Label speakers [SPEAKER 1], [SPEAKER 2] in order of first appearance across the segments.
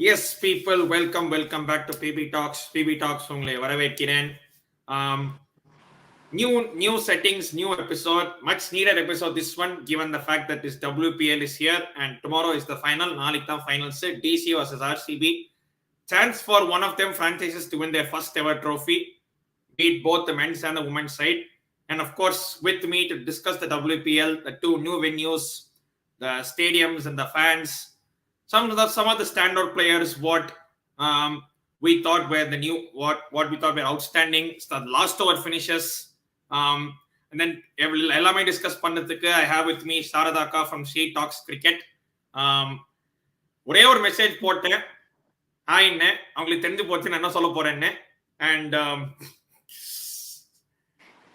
[SPEAKER 1] Yes, people, welcome back to PB Talks. PB Talks உங்களை வரவேற்கிறேன். New settings, new episode, much needed episode this one, given the fact that this WPL is here and tomorrow is the final. நாளைக்கு தான் finals, DC versus RCB. Chance for one of them franchises to win their first ever trophy, beat both the men's and the women's side. And of course, with me to discuss the WPL, the two new venues, the stadiums and the fans, some of the standout players, what we thought were the new, what we thought were outstanding, the last over finishes, and then எல்லாமே discuss பண்றதுக்கு I have with me Saradaka from She Talks Cricket. ஒரே ஒரு message போட்டேன், hi என்ன அவங்களுக்கு தெரிஞ்சு போச்சு நான் என்ன சொல்ல போறேன்னு, and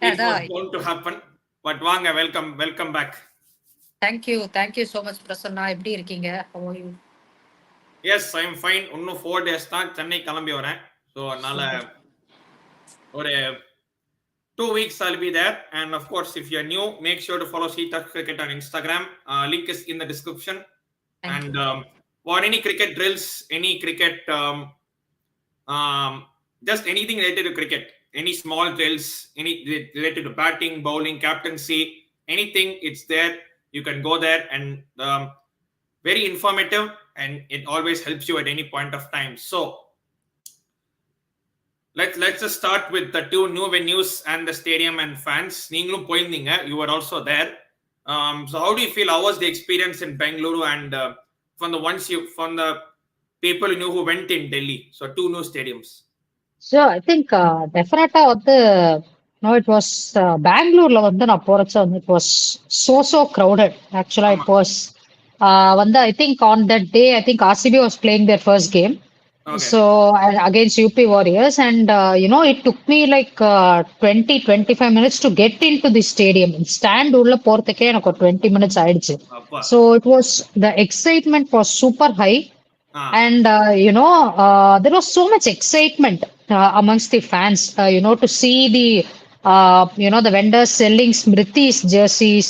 [SPEAKER 1] it was going to happen, but வாங்க, welcome back.
[SPEAKER 2] Thank you so much Prasanna. எப்படி இருக்கீங்க? How are you?
[SPEAKER 1] Yes, I am fine. இன்னும் 4 days தான் சென்னை கிளம்பி வரேன். So அதனால ஒரு 2 weeks I'll be there. And of course, if you're new, make sure to follow She Talks Cricket on Instagram. Link is in the description. And for any cricket drills, any cricket, just anything related to cricket, any small drills, any related to batting, bowling, captaincy, anything, it's there. You can go there, and very informative, and it always helps you at any point of time. So let's just start with the two new venues and the stadium and fans. Neengalum poyindinga, you were also there. So how do you feel? How was the experience in Bangalore, and from the people you knew who went in Delhi? So two new stadiums.
[SPEAKER 2] So I think definitely it was Bangalore நான் போறச்ச it was so crowded. Actually it was I think on that day I think RCB was playing their first game. Okay. So against UP Warriors, and it took me like 20-25 minutes to get into the stadium. Stand உள்ள போறதுக்கே எனக்கு 20 minutes ஆயிடுச்சு. So it was, the excitement was super high. And there was so much excitement amongst the fans, to see the the vendors selling Smriti's jerseys,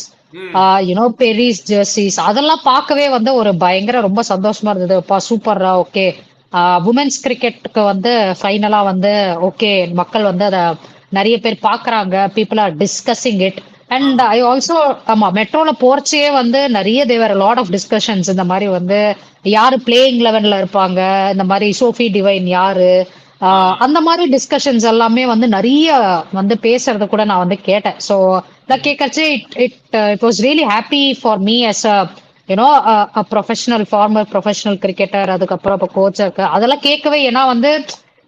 [SPEAKER 2] Perry's jerseys. அதெல்லாம் பார்க்கவே ஒரு பயங்கர ரொம்ப சந்தோஷமா இருந்தது. சூப்பரா, ஓகே, உமன்ஸ் கிரிக்கெட்டுக்கு ஃபைனலா ஓகே, மக்கள் அத நிறைய பேர் பாக்குறாங்க, people are discussing it. And I also மெட்ரோல போர்ச்சே நிறைய தேவர் லாட் ஆஃப் டிஸ்கஷன்ஸ். இந்த மாதிரி யாரு பிளேயிங் 11ல இருப்பாங்க, இந்த மாதிரி சோஃபி டிவைன் யாரு, அந்த மாதிரி டிஸ்கஷன்ஸ் எல்லாமே நிறைய பேசுறது கூட நான் கேட்டேன். ஸோ கேட்கறச்சு it was really happy for me as a professional, former professional cricketer, அதுக்கப்புறம் இப்போ கோச்சா இருக்கு. அதெல்லாம் கேட்கவே, ஏன்னா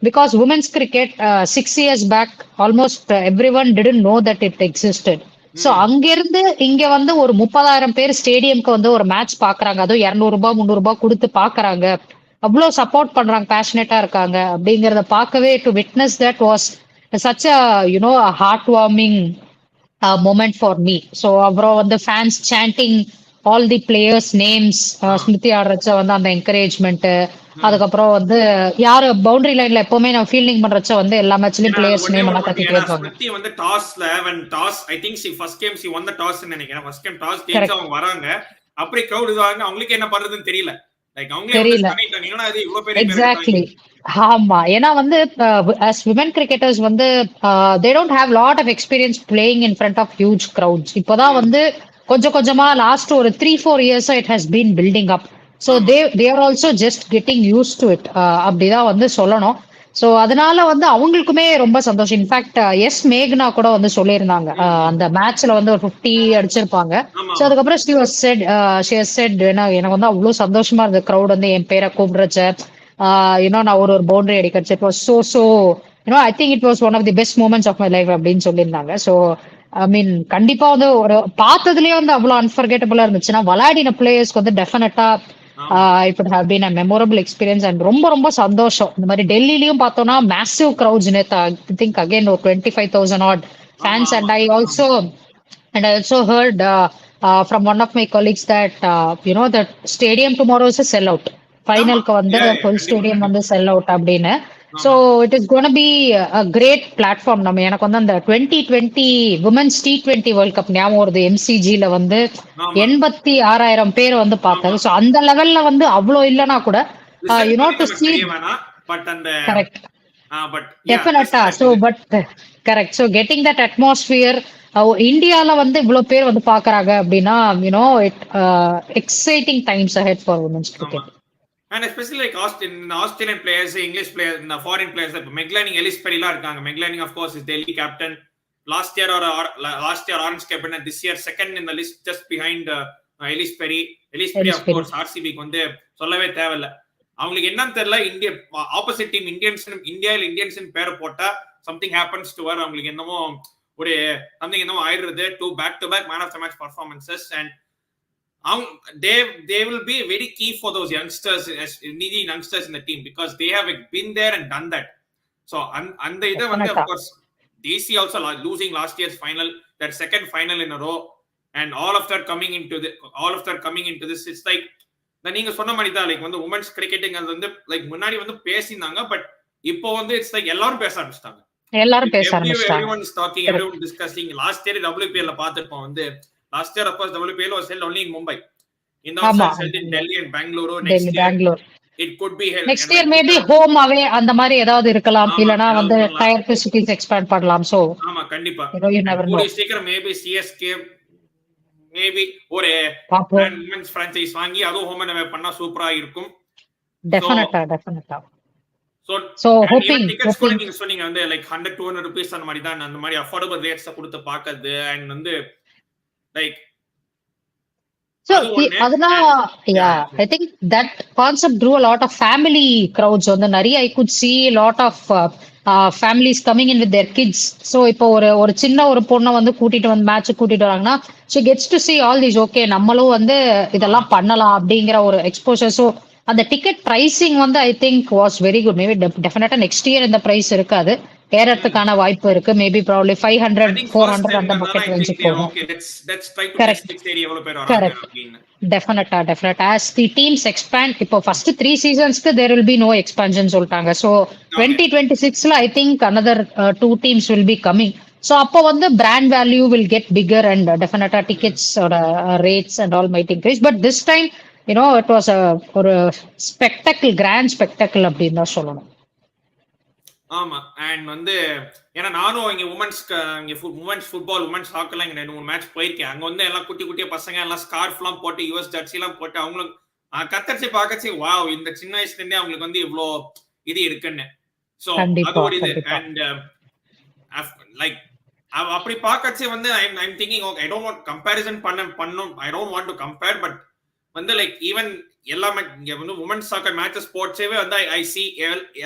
[SPEAKER 2] because women's cricket 6 years back almost everyone didn't know that it existed. So அங்கிருந்து இங்க ஒரு 30,000 பேர் ஸ்டேடியம்க்கு ஒரு மேட்ச் பாக்குறாங்க. அதுவும் 200 ரூபாய் 300 ரூபாய் கொடுத்து பாக்குறாங்க. அவ்வளவு சப்போர்ட் பண்றாங்க, பேஷனேட்டா இருக்காங்க. அப்படிங்கறத பார்க்கவே, to witness that was such a heartwarming moment for me. So அப்புறம் fans chanting all the players names, Smriti ஆடுறச்ச அந்த என்கரேஜ்மெண்ட், அதுக்கப்புறம் யாரு பவுண்டரி லைன்ல எப்பவுமே நான் ஃபீல்டிங் பண்றச்ச எல்லா மேட்ச்லயும் பிளேயர்ஸ் நேம் எல்லாம் கத்திட்டே இருப்பாங்க.
[SPEAKER 1] ஸ்மிருதி டாஸ்ல toss I think she first game she won the toss ன்னு நினைக்கிறேன். ஃபர்ஸ்ட் கேம் டாஸ் ஜெயிச்சு அவங்க வராங்க, அப்படியே கிரவுட் இதுவாங்க, அவங்களுக்கு என்ன பண்றதுன்னு தெரியல.
[SPEAKER 2] Exactly. ஆமா, ஏன்னா as women cricketers they don't have lot of experience playing in front of huge crowds. இப்போதான் கொஞ்சம் கொஞ்சமா லாஸ்ட் ஒரு 3-4 years it has been building up. So they are also just getting used to it. அப்படிதான் சொல்லணும். So அதனால அவங்களுக்குமே ரொம்ப சந்தோஷம். இன்ஃபேக்ட் எஸ் மேக்னா கூட சொல்லியிருந்தாங்க, அந்த மேட்ச்ல ஒரு 50 அடிச்சிருப்பாங்க. சோ அதுக்கப்புறம் she has said எனக்கு அவ்வளவு சந்தோஷமா இருந்தது, கிரௌட் என் பேரை கூப்பிடுறச்ச, நான் ஒரு பவுண்டரி அடிக்கிறச்சு. It was so I think it was one of the best moments of my life அப்படின்னு சொல்லியிருந்தாங்க. சோ ஐ மீன் கண்டிப்பா ஒரு பார்த்ததுலயே அவ்வளவு அன்ஃபர்கெட்டபிளா இருந்துச்சுன்னா, விளையாடின பிளேயர்ஸ்க்கு டெஃபினட்டா it would have been a memorable experience. and ரொம்ப ரொம்ப சந்தோஷம். இந்த மாதிரி டெல்லிலயும் பார்த்தோம்னா massive crowds, I think again 25,000 odd fans. and I also heard from one of my colleagues that that stadium tomorrow is a sellout. ஃபைனலுக்கு full stadium sell out அப்படின்னு. So it is going to be a great platform. நம்ம எனக்கு அந்த 2020 women's T20 World Cup ஞாபகம் வருது. MCGல 86,000 பேர் பார்த்தாங்க. So அந்த லெவல்ல அவ்வளோ இல்லைன்னா கூட to see.
[SPEAKER 1] But
[SPEAKER 2] Correct.
[SPEAKER 1] But
[SPEAKER 2] Definitely. So but correct. So getting that atmosphere, இந்தியால வந்து இவ்வளவு பேர் வந்து பாக்குறாங்க அப்படின்னா it exciting times ahead for women's cricket.
[SPEAKER 1] And especially like Australian players, English players, foreign players, like Meglaning, Ellis Perry இருக்காங்க. Meglaning of course is Delhi captain. Last year orange captain, and this year second in the list just behind Ellis Perry. Ellis Perry of course RCB க்கு வந்து சொல்லவே தேவையில்லை. அவங்களுக்கு என்னன்னு தெரியல, India opposite team Indians பேரை போட்டா சம்திங் ஹேப்பன்ஸ் டு வர். அவங்களுக்கு என்னமோ ஒரு சம்திங் என்னமோ ஆயிடுறது. 2 back-to-back man of the match performances, and they will be very key for those youngsters in the team, because they have been there and done that. So and the of course DC also losing last year's final, their second final in a row, and all of that coming into this, it's like நீங்க சொன்ன மாதிரி தான், like வந்து women's cricketing அது வந்து like முன்னாடி வந்து பேசினாங்க, பட் இப்போ வந்து இட்ஸ் லைக் எல்லாரும் பேச ஆரம்பிச்சிட்டாங்க. everyone is talking, everyone discussing. last year WPL ல பாத்துட்டோம். வந்து last year of course WPL was held only in Mumbai. In the was held in Delhi and Bangalore. Next year it could be held
[SPEAKER 2] next year maybe home away அந்த மாதிரி ஏதாவது இருக்கலாம், இல்லனா வந்து tier 2 cities expand பண்ணலாம். So
[SPEAKER 1] ஆமா கண்டிப்பா சீக்கிரம் மேபி CSK மேபி ஒரு women's franchise வாங்கி அதுவும் ஹோம் அண்ட் அவே பண்ணா சூப்பரா இருக்கும்.
[SPEAKER 2] டெஃபினட்டா
[SPEAKER 1] so hoping கூட நீங்க சொன்னீங்க வந்து லைக் 100-200 rupees அந்த மாதிரி தான், அந்த மாதிரி அஃபோர்டபிள் ரேட்ஸ் கொடுத்து பார்க்கிறது. and வந்து like
[SPEAKER 2] so adana I think that concept drew a lot of family crowds. on the nari I could see a lot of families coming in with their kids. so இப்போ ஒரு சின்ன ஒரு பொண்ணை வந்து கூட்டிட்டு வந்து மேட்ச் கூட்டிட்டு வராங்கன்னா she gets to see all these. okay நம்மளும் வந்து இதெல்லாம் பண்ணலாம் அப்படிங்கிற ஒரு எக்ஸ்போஷர். so அந்த டிக்கெட் பிரைசிங் வந்து I think was very good. Maybe டெஃபினட்டா நெக்ஸ்ட் இயர் இந்த பிரைஸ் இருக்காது, ஏறதுக்கான வாய்ப்பு இருக்கு. மேபி ப்ராபபிலி 500-400 அந்த பக்கெட் ரேஞ்சுக்கு போகும். கரெக்ட். டெஃபினட்டா as the teams expand. இப்போ first 3 சீசன்ஸ்க்கு there will be no expansion சொல்லிட்டாங்க. so 2026ல I think another 2 teams will be coming. so அப்போ வந்து brand value will get bigger, and definitely tickets or rates and all might increase. but this time it was ஒரு spectacle, grand spectacle அப்படின்னு தான் சொல்லணும்.
[SPEAKER 1] ஆமா. And வந்து ஏன்னா நானும் இங்க உமன்ஸ் ஃபுட்பால், உமன்ஸ் ஹாக்கிலாம் இங்க 2-3 மேட்ச் போயிருக்கேன். அங்க வந்து எல்லாம் குட்டி குட்டிய பசங்க எல்லாம் ஸ்கார்ஃப் எல்லாம் போட்டு யுஎஸ் ஜெர்சி எல்லாம் போட்டு அவங்களுக்கு கத்தரிச்சு பார்க்கச்சு வாவ், இந்த சின்ன வயசுல இருந்தே அவங்களுக்கு வந்து இவ்வளோ இது இருக்குன்னு. சோ அது ஒரு இது. அண்ட் லைக் அப்படி பார்க்கச்சு வந்து I'm thinking okay I don't want comparison பண்ணும் I don't want to compare. But வந்து லைக் ஈவன் எல்லாமே இங்க வந்து உமன்ஸ் சாக்கர் மேட்சஸ் ஸ்போர்ட்ஸேவே வந்து ஐ சி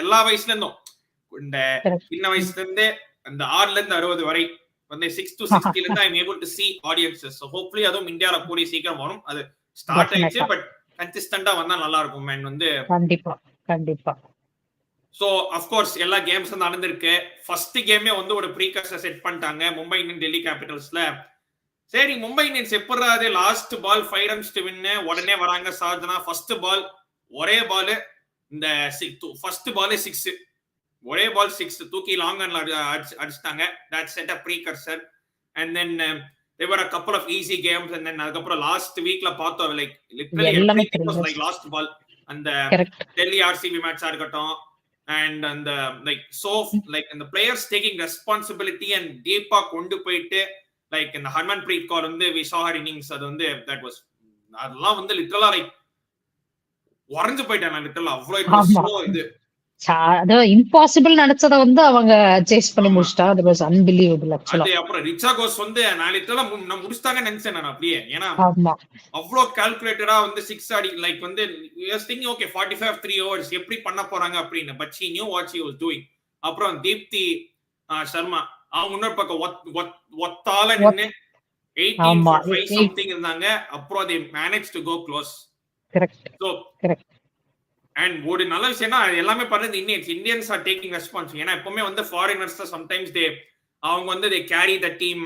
[SPEAKER 1] எல்லா வயசுல இருந்தும், இந்த சின்ன வயசுல இருந்து அந்த 6ல இருந்து 60 வரை வந்து 6 to 60ல இருந்து I am able to see audiences. so hopefully அதுவும் இந்தியால கூடி சீக்கிரம் வரும். அது ஸ்டார்ட் ஆயிடுச்சு, பட் கன்சிஸ்டன்ட்டா வந்தா நல்லா இருக்கும். மேன் வந்து
[SPEAKER 2] கண்டிப்பா
[SPEAKER 1] சோ ஆஃப் கோர்ஸ் எல்லா கேம்ஸ் நடந்திருக்கு. ஃபர்ஸ்ட் கேமே வந்து ஒரு ப்ரீகர்சர் செட் பண்ணிட்டாங்க மும்பை இந்தியன் டெல்லி கேபிட்டல்ஸ்ல. சரி மும்பை இந்தியன்ஸ் எப்படாது last ball 5 runs to win உடனே வராங்க சார்ஜனா. ஃபர்ஸ்ட் பால் ஒரே பால், இந்த ஃபர்ஸ்ட் பால் 6, ஒரே பால் 6 தூக்கி லாங் ரன்ல அடிச்சிட்டாங்க. that set a precursor, and then there were a couple of easy games, and then அதுக்கப்புறம் லாஸ்ட் வீக்ல பார்த்தோம் like literally everything was like last ball. அந்த டெல்லி RCB மேட்சா இருக்கட்டும், and அந்த like so like the players taking responsibility and டீப்பா கொண்டு போயிட்டு லைக் இந்த ஹர்மன்பிரீத் கௌர் வந்து we saw her innings. அது வந்து that was அதெல்லாம் வந்து லிட்டரலா லைக் உறைஞ்சு போயிட்டாங்க. லிட்டரலா அவ்வளோ இது
[SPEAKER 2] அது இம்பாசிபிள் நினைச்சத வந்து அவங்க சேஸ் பண்ணி முடிச்சிட்டா. அது வாஸ் அன்பிலீவபிள் ஆக்சுவலா.
[SPEAKER 1] அது அப்புறம் ரிச்சா கோஸ் வந்து நான் லிட்டரலா நான் முடிச்சிட்டாங்கன்னு நினைச்சேன் நான் அப்படியே. ஏன்னா அவ்வளோ கால்குலேட்டடா வந்து 6 ஆடி லைக் வந்து திங்கிங் ஓகே 45 3 overs எப்படி பண்ண போறாங்க அப்படின்னு. But she knew what she was doing. அப்புறம் தீப்தி சர்மா அவங்க இன்னொரு பக்கம் ஒத்தால நின்னு 18 for 5 something இருந்தாங்க. அப்புறம் they managed to go close.
[SPEAKER 2] Correct.
[SPEAKER 1] And ஒரு நல்ல விஷயம்னா எல்லாமே பண்றது இந்தியன்ஸ் ஆர் டேக்கிங் ரெஸ்பான்ஸ். ஏன்னா எப்பவுமே வந்து ஃபாரினர்ஸ் தான் சம்டைம்ஸ் அவங்க வந்து they carry the team.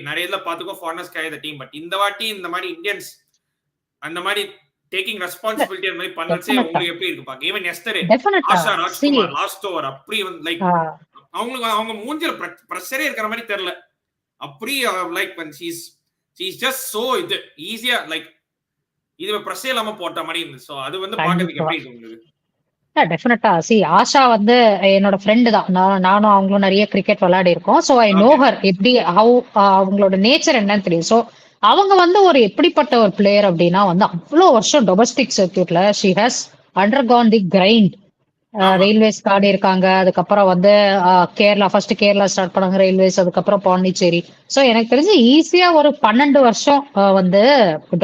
[SPEAKER 1] நிறைய பாத்துக்கோ foreigners carry the team. But இந்த வாட்டி இந்த மாதிரி இந்தியன்ஸ் அந்த மாதிரி டேக்கிங் ரெஸ்பான்சிபிலிட்டி அந்த மாதிரி பண்றதே உங்களுக்கு எப்படி இருக்கு பாக்க. Even yesterday Asha Rajkumar last over அப்படி வந்து லைக் அவங்க மூஞ்சில பிரஷரே இருக்கிற மாதிரி தெரியல. அப்படி like she is just so இது ஈஸியா லைக் இது பிரஷர் இல்லாம போட்ட மாதிரி இருந்துச்சு. சோ அது வந்து பாக்கிறதுக்கு எப்படி இருக்கு உங்களுக்கு?
[SPEAKER 2] டெஃபினட்டா ஆஷா வந்து என்னோட ஃப்ரெண்டு தான். நானும் அவங்களும் நிறைய கிரிக்கெட் விளையாடி இருக்கோம். So I know
[SPEAKER 1] okay.
[SPEAKER 2] Her எப்படி ஹவு அவங்களோட நேச்சர் என்னன்னு தெரியும். ஸோ அவங்க வந்து ஒரு எப்படிப்பட்ட ஒரு பிளேயர் அப்படின்னா வந்து அவ்வளோ வருஷம் டொமஸ்டிக் சர்க்கியூட்ல she has undergone the grind.
[SPEAKER 1] ஆமா.
[SPEAKER 2] ரயில்வேஸ் ஆடி இருக்காங்க. அதுக்கப்புறம் வந்து கேரளா ஃபர்ஸ்ட் கேரளா ஸ்டார்ட் பண்ணாங்க ரயில்வேஸ். அதுக்கப்புறம் பாண்டிச்சேரி. ஸோ எனக்கு தெரிஞ்சு ஈஸியா ஒரு 12 வருஷம் வந்து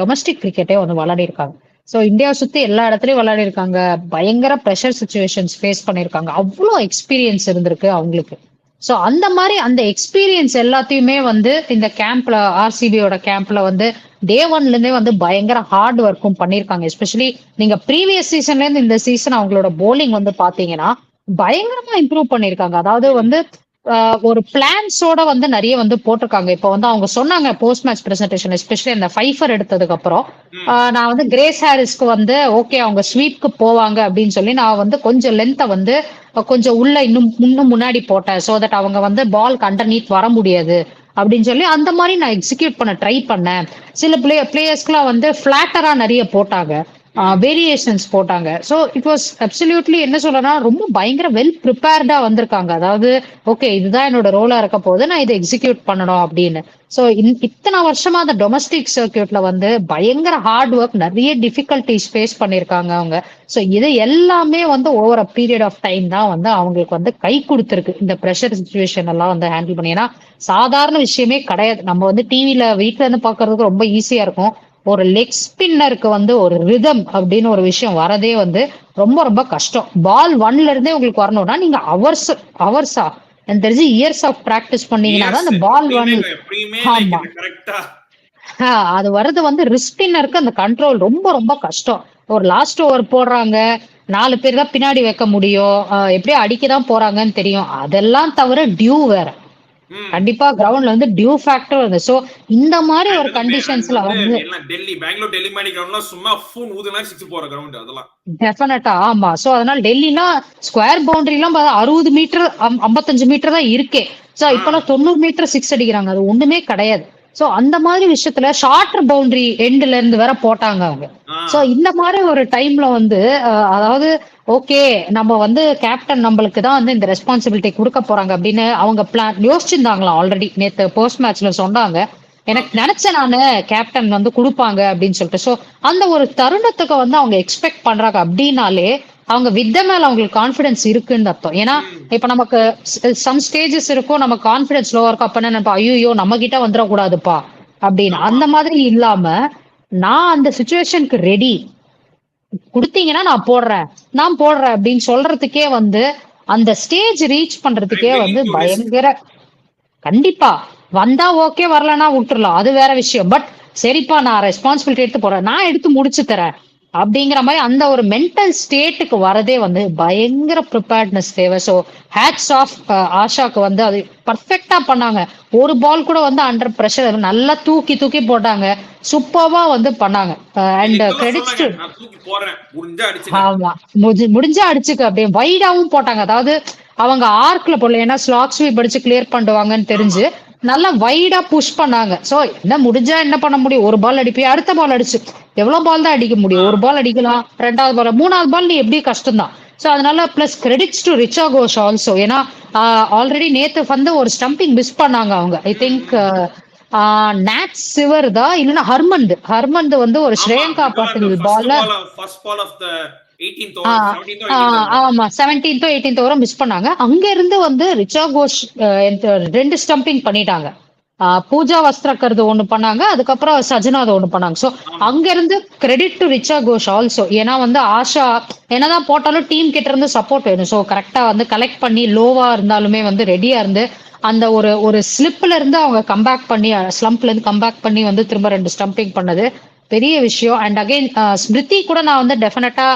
[SPEAKER 2] டொமஸ்டிக் கிரிக்கெட்டே வந்து விளையாடி இருக்காங்க. ஸோ இந்தியாவை சுத்தி எல்லா இடத்துலயும் விளையாடி இருக்காங்க. பயங்கர ப்ரெஷர் சுச்சுவேஷன்ஸ் ஃபேஸ் பண்ணிருக்காங்க. அவ்வளோ எக்ஸ்பீரியன்ஸ் இருந்திருக்கு அவங்களுக்கு. ஸோ அந்த மாதிரி அந்த எக்ஸ்பீரியன்ஸ் எல்லாத்தையுமே வந்து இந்த கேம்ப்ல ஆர்சிபியோட கேம்ப்ல வந்து டே ஒன்ல இருந்தே வந்து பயங்கர ஹார்ட் ஒர்க்கும் பண்ணிருக்காங்க. எஸ்பெஷலி நீங்க ப்ரீவியஸ் சீசன்ல இருந்து இந்த சீசன் அவங்களோட போலிங் வந்து பாத்தீங்கன்னா பயங்கரமா இம்ப்ரூவ் பண்ணிருக்காங்க. அதாவது வந்து ஒரு பிளான்ஸோட வந்து நிறைய வந்து போட்டிருக்காங்க. இப்ப வந்து அவங்க சொன்னாங்க போஸ்ட் மேட்ச் பிரசன்டேஷன் எஸ்பெஷலி அந்த ஃபைஃபர் எடுத்ததுக்கு அப்புறம் நான் வந்து கிரேஸ் ஹாரிஸ்க்கு வந்து ஓகே அவங்க ஸ்வீப்க்கு போவாங்க அப்படின்னு சொல்லி நான் வந்து கொஞ்சம் லென்த்தை வந்து கொஞ்சம் உள்ள இன்னும் முன்னாடி போட்டேன். சோ தட் அவங்க வந்து பால் அண்டர்நீத் வர முடியாது அப்படின்னு சொல்லி அந்த மாதிரி நான் எக்ஸிக்யூட் பண்ண ட்ரை பண்ணேன். சில பிளேயர்ஸ்க்குலாம் வந்து பிளாட்டரா நிறைய போட்டாங்க. வேரியேஷன்ஸ் போட்டாங்க. ஸோ இட் வாஸ் அப்சல்யூட்லி என்ன சொல்லனா ரொம்ப பயங்கர வெல் ப்ரிப்பேர்டா வந்திருக்காங்க. அதாவது ஓகே இதுதான் என்னோட ரோலா இருக்க போது நான் இதை எக்ஸிக்யூட் பண்ணணும் அப்படின்னு. ஸோ இத்தனை வருஷமா அந்த டொமஸ்டிக் சர்க்கியூட்ல வந்து பயங்கர ஹார்ட் ஒர்க் நிறைய டிஃபிகல்டிஸ் ஃபேஸ் பண்ணிருக்காங்க அவங்க. ஸோ இது எல்லாமே வந்து over a period of time தான் வந்து அவங்களுக்கு வந்து கை கொடுத்துருக்கு இந்த ப்ரெஷர் சுச்சுவேஷன் எல்லாம் வந்து ஹேண்டில் பண்ணி. ஏன்னா சாதாரண விஷயமே கிடையாது. நம்ம வந்து டிவில வீட்டுல இருந்து பாக்குறதுக்கு ரொம்ப ஈஸியா இருக்கும். ஒரு லெக் ஸ்பின்னருக்கு வந்து ஒரு ரிதம் அப்படின்னு ஒரு விஷயம் வரதே வந்து ரொம்ப ரொம்ப கஷ்டம். பால் ஒன்ல இருந்தே உங்களுக்கு வரணும்னா நீங்க அவர்ஸா எனக்கு தெரிஞ்சு இயர்ஸ் ஆஃப் பிராக்டிஸ் பண்ணீங்கன்னா தான் அந்த பால் ஒன். ஆமா. அது வர்றது வந்து ரிஸ்பின்னருக்கு அந்த கண்ட்ரோல் ரொம்ப ரொம்ப கஷ்டம். ஒரு லாஸ்ட் ஓவர் போடுறாங்க. 4 பேர் தான் பின்னாடி வைக்க முடியும். எப்படியோ அடிக்கதான் போறாங்கன்னு தெரியும். அதெல்லாம் தவிர டியூ வேற. கண்டிப்பா கிரவுண்ட்ல வந்து டியூ ஃபேக்டர் வந்து. சோ இந்த மாதிரி ஒரு கண்டிஷன்ஸ்ல வந்து
[SPEAKER 1] பெங்களூர் டெல்லி மாதிரி கிரவுண்ட்லாம் சும்மா ஃபூன் ஊதுனா 6 போற கிரவுண்ட் அதெல்லாம்.
[SPEAKER 2] டெஃபினட்டா ஆமா. சோ அதனால டெல்லிலாம் ஸ்கொயர் பவுண்டரி எல்லாம் 60 மீட்டர் 55 மீட்டர் தான் இருக்கே. சோ இப்பெல்லாம் 90 மீட்டர் 6 அடிக்கிறாங்க. அது ஒண்ணுமே கிடையாது. சோ அந்த மாதிரி விஷயத்துல ஷார்ட்டர் பவுண்டரி எண்ட்ல இருந்து வேற போட்டாங்க அவங்க. சோ இந்த மாதிரி ஒரு டைம்ல வந்து அதாவது ஓகே நம்ம வந்து கேப்டன் நம்மளுக்கு தான் வந்து இந்த ரெஸ்பான்சிபிலிட்டி கொடுக்க போறாங்க அப்படின்னு அவங்க பிளான் யோசிச்சிருந்தாங்களா ஆல்ரெடி. நேத்து போஸ்ட் மேட்ச்ல சொன்னாங்க எனக்கு நினைச்சேன் நானு கேப்டன் வந்து கொடுப்பாங்க அப்படின்னு சொல்லிட்டு. சோ அந்த ஒரு தருணத்துக்கு வந்து அவங்க எக்ஸ்பெக்ட் பண்றாங்க அப்படின்னாலே அவங்க வித்த மேல அவங்களுக்கு கான்பிடன்ஸ் இருக்குன்னு அர்த்தம். ஏன்னா இப்ப நமக்கு சம் ஸ்டேஜஸ் இருக்கும் நம்ம கான்பிடன்ஸ் லோவா இருக்கும். அப்ப என்ன ஐயோ நம்ம கிட்ட வந்துடக்கூடாதுப்பா அப்படின்னு அந்த மாதிரி இல்லாம நான் அந்த சுச்சுவேஷனுக்கு ரெடி குடுத்தீங்கன்னா நான் போடுறேன் அப்படின்னு சொல்றதுக்கே வந்து அந்த ஸ்டேஜ் ரீச் பண்றதுக்கே வந்து பயங்கர. கண்டிப்பா வந்தா ஓகே வரலன்னா விட்டுறலாம் அது வேற விஷயம். பட் சரிப்பா நான் ரெஸ்பான்சிபிலிட்டி எடுத்து போறேன் நான் எடுத்து முடிச்சு தரேன் அப்படிங்கிற மாதிரி அந்த ஒரு மென்டல் ஸ்டேட்டுக்கு வரதே வந்து பயங்கர ப்ரிப்பேர்ட்னஸ் தேவை. ஸோ ஹேட்ஸ் ஆஃப் ஆஷாக்கு வந்து அது பர்ஃபெக்டா பண்ணாங்க. ஒரு பால் கூட வந்து அண்டர் ப்ரெஷர் நல்லா தூக்கி தூக்கி போட்டாங்க. சூப்பர்வா வந்து பண்ணாங்க. And credits to. ஆமா முடிஞ்சா அடிச்சுக்க அப்படியே வைடாவும் போட்டாங்க. அதாவது அவங்க ஆர்க்ல போடல. ஏன்னா ஸ்லாக் ஸ்வீப் அடிச்சு கிளியர் பண்ணுவாங்கன்னு தெரிஞ்சு நல்லா வைடா புஷ் பண்ணாங்க. சோ என்ன முடிஞ்சா என்ன பண்ண முடியும். ஒரு பால் அடிப்பி அடுத்த பால் அடிச்சு எவ்வளவு பால் தான் அடிக்க முடியும். ஒரு பால் அடிக்கலாம் ரெண்டாவது பால் மூணாவது பால் நீ எப்படி கஷ்டம் தான். சோ அதனால plus credits to Richa Ghosh also. ஏன்னா ஆல்ரெடி நேத்து வந்து ஒரு ஸ்டம்பிங் மிஸ் பண்ணாங்க அவங்க. ஐ திங்க் நாட் சிவர் தான் இல்லைன்னா ஹர்மந்த் வந்து ஒரு ஸ்ரேயங்கா பாட்டில் பால்ல ஆமா 17th 18th ஓவர மிஸ் பண்ணாங்க. அங்க இருந்து வந்து ரிச்சா கோஷ் 2 ஸ்டம்பிங் பண்ணிட்டாங்க. பூஜா வஸ்திரக்கர்து ஒண்ணு பண்ணாங்க. அதுக்கப்புறம் சஜனாத ஒண்ணு பண்ணாங்க. சோ அங்க இருந்து credit to Richa Ghosh also. ஏன்னா வந்து ஆஷா என்னதான் போட்டாலும் டீம் கிட்ட இருந்து சப்போர்ட் வேணும். சோ கரெக்டா வந்து கலெக்ட் பண்ணி லோவா இருந்தாலுமே வந்து ரெடியா இருந்து அந்த ஒரு ஸ்லிப்ல இருந்து அவங்க கம்பேக் பண்ணி ஸ்லம்ப்ல இருந்து கம்பேக் பண்ணி வந்து திரும்ப 2 ஸ்டம்பிங் பண்ணது பெரிய விஷயம். அண்ட் அகைன் ஸ்மிருதி கூட நான் வந்து டெஃபினட்டா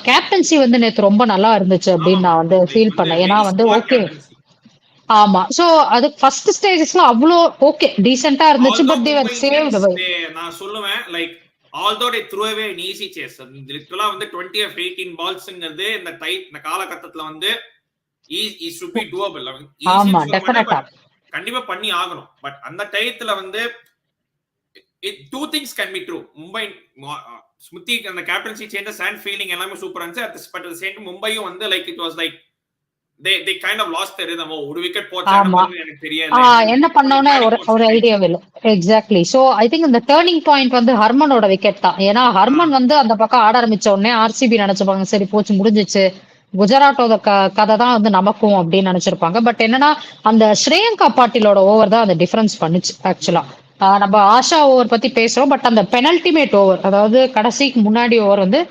[SPEAKER 2] கேப்டன்சி வந்து நேத்து ரொம்ப நல்லா இருந்துச்சு அப்படின்னு நான் வந்து ஃபீல் பண்ணேன். ஏன்னா வந்து ஓகே ஆமா. சோ அது ஃபர்ஸ்ட் ஸ்டேஜஸ்ல அவ்வளோ ஓகே டீசென்ட்டா இருந்துச்சு. But they were saved by.
[SPEAKER 1] நான் சொல்லுவேன் like although they threw away an easy chase லிட்டரலா வந்து 20 of 18 பால்ஸ்ங்கிறது இந்த காலகட்டத்துல வந்து it should be doable.
[SPEAKER 2] ஆமா டெஃபினட்டா
[SPEAKER 1] கண்டிப்பா பண்ணி ஆகணும். பட் அந்த டயத்துல வந்து two things can be true. Mumbai Smriti அந்த கேப்டன்சி சேஞ்சஸ் அண்ட் ஃபீல்டிங் எல்லாமே சூப்பரா இருந்துச்சு. பட் அட் சேம் மும்பையும் வந்து like it was like they kind of lost their rhythm. ஒரு விக்கெட் போச்சா எனக்கு தெரியல
[SPEAKER 2] என்ன பண்ணோன்னு ஒரு ஐடியாவே இல்லை. எக்ஸாக்ட்லி. சோ ஐ திங்க் இந்த டேர்னிங் பாயிண்ட் வந்து ஹர்மனோட விக்கெட் தான். ஏன்னா ஹர்மன் வந்து அந்த பக்கம் ஆட ஆரம்பிச்ச உடனே ஆர்சிபி நினைச்சுப்பாங்க சரி போச்சு முடிஞ்சிச்சு, குஜராத்தோட கதை தான் வந்து நமக்கும் அப்படின்னு நினைச்சிருப்பாங்க. பட் என்னன்னா அந்த ஸ்ரேயங்கா பாட்டிலோட ஓவர் தான் அந்த டிஃபரன்ஸ் பண்ணுச்சு ஆக்சுவலா. நம்ம ஆஷா ஓவர் பத்தி பேசுறோம், பட் அந்த பெனல்டிமேட் ஓவர், அதாவது கடைசிக்கு முன்னாடி ஓவர் வந்து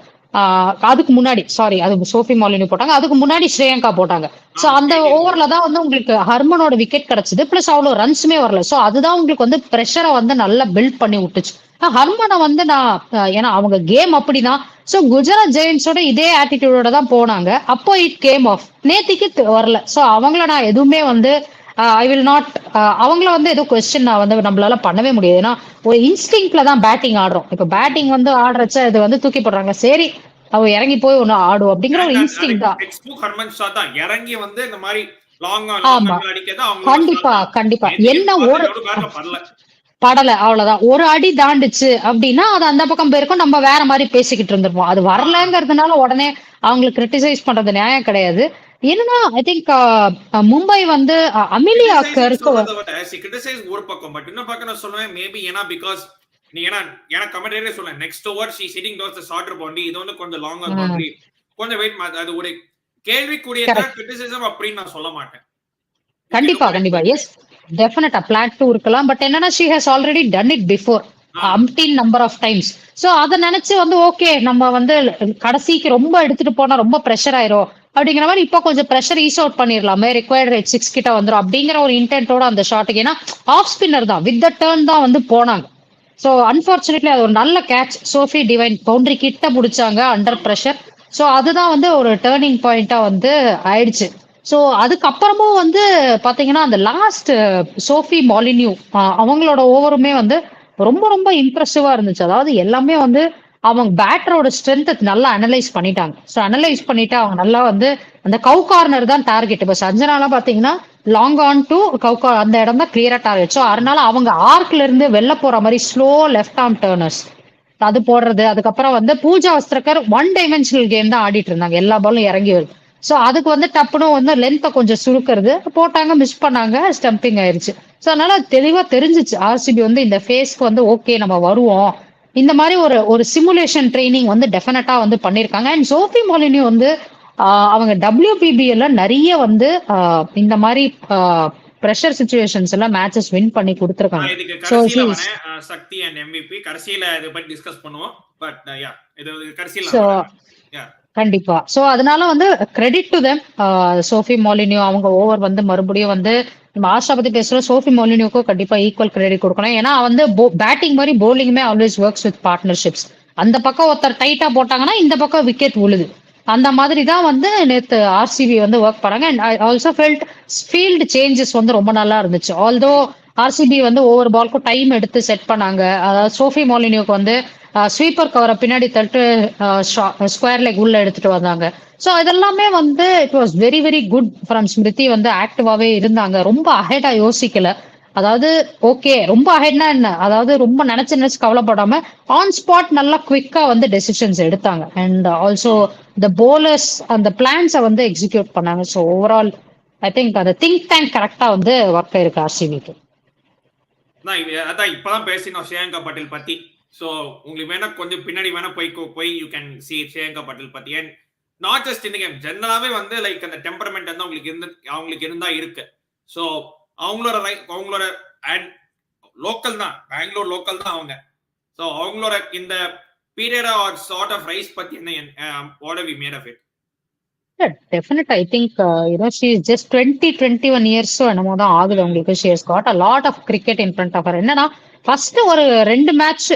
[SPEAKER 2] அதுக்கு முன்னாடி சாரி அது சோஃபி மாலினி போட்டாங்க, அதுக்கு முன்னாடி ஸ்ரேயங்கா போட்டாங்க. சோ அந்த ஓவர்ல தான் வந்து உங்களுக்கு ஹர்மனோட விக்கெட் கிடைச்சது, பிளஸ் அவ்வளவு ரன்ஸுமே வரல. சோ அதுதான் உங்களுக்கு வந்து பிரஷரை வந்து நல்லா பில்ட் பண்ணி விட்டுச்சு. ஹர்மனை வந்து நான் ஏன்னா அவங்க கேம் அப்படிதான். சோ குஜராத் ஜெயின்ஸோட இதே ஆட்டிடியூடோட தான் போனாங்க. அப்போ இட் கேம் ஆஃப் நேத்திக்கு வரல. சோ அவங்கள நான் எதுவுமே வந்து ஐ வில் நாட் அவங்கள வந்து ஏதோ கொஸ்டின் நான் வந்து நம்மளால பண்ணவே முடியாது. ஏன்னா ஒரு இன்ஸ்டிங்க்ல தான் பேட்டிங் ஆடுறோம். இப்ப பேட்டிங் வந்து ஆடுறச்ச இது வந்து தூக்கி போடுறாங்க, சரி அவ இறங்கி போய் ஒன்னு ஆடும் அப்படிங்கிற ஒரு இன்ஸ்டிங் தான்.
[SPEAKER 1] இறங்கி வந்து இந்த மாதிரி
[SPEAKER 2] கண்டிப்பா கண்டிப்பா. என்ன ஒரு படல அவ்வளவுதான், ஒரு அடி தாண்டுச்சு அப்படின்னா அது அந்த பக்கம் போயிருக்கும், நம்ம வேற மாதிரி பேசிக்கிட்டு இருந்திருப்போம். அது வரலங்கிறதுனால உடனே அவங்களுக்கு கிரிட்டிசைஸ் பண்றது நியாயம் கிடையாது. என்னன்னா ஐ திங்க் மும்பை வந்து அமிலியாக்கு
[SPEAKER 1] ஒரு பக்கம், பட் இன்னும் பக்கம் நான் சொல்லுவேன் மேபி ஏன்னா பிகாஸ் நீ ஏன்னா கமெண்டேட்டரே சொல்றேன் next over she sitting downs the shorter boundary, இது வந்து கொஞ்சம் லாங்கர் பவுண்டரி, கொஞ்சம் வெயிட், அது ஒரு கேள்விக்குரிய கிரிட்டிசிசம் அப்படின்னு நான் சொல்ல மாட்டேன்.
[SPEAKER 2] கண்டிப்பா கண்டிப்பா. எஸ் டெஃபினட்டா பிளான் 2 இருக்கலாம். பட் என்னன்னா she has already done it before umpteen number of times. So அத நினைச்சு வந்து ஓகே நம்ம வந்து கடைசிக்கு ரொம்ப எடுத்துட்டு போனா ரொம்ப பிரஷர் ஆயிரும் அப்படிங்கிற மாதிரி இப்போ கொஞ்சம் பிரஷர் ஈஸ் அவுட் பண்ணிடலாமே, ரிக்வயர்ட் ரேட் 6 கிட்ட வந்துரும் அப்படிங்கிற ஒரு இன்டென்ட்டோட அந்த ஷாட்டுக்கு, ஏன்னா ஆஃப் ஸ்பின்னர் தான் வித் த டர்ன் தான் வந்து போனாங்க. சோ அன்பார்ச்சுனேட்லி அது ஒரு நல்ல கேட்ச், சோஃபி டிவைன் பவுண்டரி கிட்ட முடிச்சாங்க அண்டர் பிரஷர். சோ அதுதான் வந்து ஒரு டேர்னிங் பாயிண்டா வந்து ஆயிடுச்சு. சோ அதுக்கப்புறமும் வந்து பாத்தீங்கன்னா அந்த லாஸ்ட் சோஃபி மாலினியூ அவங்களோட ஓவருமே வந்து ரொம்ப ரொம்ப இம்ப்ரெசிவா இருந்துச்சு. அதாவது எல்லாமே வந்து அவங்க பேட்டரோட ஸ்ட்ரென்த் நல்லா அனலைஸ் பண்ணிட்டாங்க. ஸோ அனலைஸ் பண்ணிட்டு அவங்க நல்லா வந்து அந்த கவு கார்னர் தான் டார்கெட். இப்போ சஞ்சனாலாம் பாத்தீங்கன்னா லாங் ஆன் டு கவு அந்த இடம் தான் கிளியரா டார்கெட். ஸோ அதனால அவங்க ஆர்க்ல இருந்து வெளில போற மாதிரி ஸ்லோ லெஃப்ட் ஆர்ம் டர்னர்ஸ் அது போடுறது. அதுக்கப்புறம் வந்து Pooja Vastrakar one dimensional game தான் ஆடிட்டு இருந்தாங்க, எல்லா பாலும் இறங்கி வருது. சோ அதுக்கு வந்து டப்புனு வந்து லென்த்தை கொஞ்சம் சுருக்கிறது போட்டாங்க, மிஸ் பண்ணாங்க, ஸ்டம்பிங் ஆயிருச்சு. சோ அதனால தெளிவா தெரிஞ்சிச்சு ஆர்சிபி வந்து இந்த ஃபேஸ்க்கு வந்து ஓகே நம்ம வருவோம். இந்த மாதிரி ஒரு சிமுலேஷன் ட்ரைனிங் வந்து டெஃபினட்டா வந்து பண்ணிருக்காங்க. அண்ட் சோஃபி மாலினி வந்து அவங்க WPBL நிறைய வந்து இந்த மாதிரி பிரஷர் சிச்சுவேஷன்ஸ் எல்லாம் மேட்சஸ் வின் பண்ணி கொடுத்திருக்காங்க.
[SPEAKER 1] சக்தி அண்ட் MVP கடைசில இத பத்தி டிஸ்கஸ் பண்ணுவோம். பட் யா இது கடைசில
[SPEAKER 2] கண்டிப்பா. சோ அதனால வந்து கிரெடிட் டு தெம். சோஃபி மாலினியோ அவங்க ஓவர் வந்து மறுபடியும் வந்து நம்ம ஆஷா பத்தி பேசுறோம், சோஃபி மாலினியோக்கும் கண்டிப்பா ஈக்குவல் கிரெடிட் கொடுக்கணும். ஏன்னா வந்து பேட்டிங் மாதிரி போலிங்குமே ஆல்வேஸ் ஒர்க்ஸ் வித் பார்ட்னர்ஷிப்ஸ். அந்த பக்கம் ஒருத்தர் டைட்டா போட்டாங்கன்னா இந்த பக்கம் விக்கெட் விழுது. அந்த மாதிரி தான் வந்து நேத்து ஆர்சிபி வந்து ஒர்க் பண்ணாங்க. And I also felt field changes வந்து ரொம்ப நல்லா இருந்துச்சு. ஆல்தோ ஆர்சிபி வந்து ஒவ்வொரு பால்க்கும் டைம் எடுத்து செட் பண்ணாங்க. அதாவது சோஃபி மாலினியோக்கு வந்து ஸ்வீப்பர் கவரை பின்னாடி தட்டு ஸ்கொயர் லெக் உள்ள எடுத்துட்டு வந்தாங்க. ஸோ இதெல்லாமே வந்து it was very very good from Smriti. வந்து ஆக்டிவாவே இருந்தாங்க, ரொம்ப அஹெடா யோசிக்கல. அதாவது ஓகே ரொம்ப அஹெட்னா என்ன, அதாவது ரொம்ப நினைச்சு கவலைப்படாம ஆன் ஸ்பாட் நல்லா குவிக்கா வந்து டெசிஷன்ஸ் எடுத்தாங்க. அண்ட் ஆல்சோ த போலர்ஸ் அந்த பிளான்ஸை வந்து எக்ஸிக்யூட் பண்ணாங்க. ஸோ ஓவரால் ஐ திங்க் அந்த திங்க் டேங்க் கரெக்டா வந்து ஒர்க் ஆயிருக்கு ஆர்சிபிக்கு.
[SPEAKER 1] அதான் இப்பதான் பேசினோம் ஸ்ரேயங்கா பட்டேல் பத்தி. சோ உங்களுக்கு வேணா கொஞ்சம் பின்னாடி வேணா போய் you can see Shreyanka Patel பத்தி. அண்ட் நாட் ஜஸ்ட் இந்த கேம், ஜெனரலாவே வந்து லைக் அந்த டெம்பரமெண்ட் வந்து அவங்களுக்கு இருந்தா இருக்கு. சோ அவங்களோட அண்ட் லோக்கல் தான், பெங்களூர் லோக்கல் தான் அவங்க. சோ அவங்களோட இந்த period or sort of rise பத்தி என்ன, what have you made of it?
[SPEAKER 2] Definitely, I think she is just 21 years என்னமோ தான் ஆகுது அவங்களுக்கு. she has got a lot of cricket in front of her. என்னன்னா ஃபர்ஸ்ட் ஒரு 2 மேட்ச்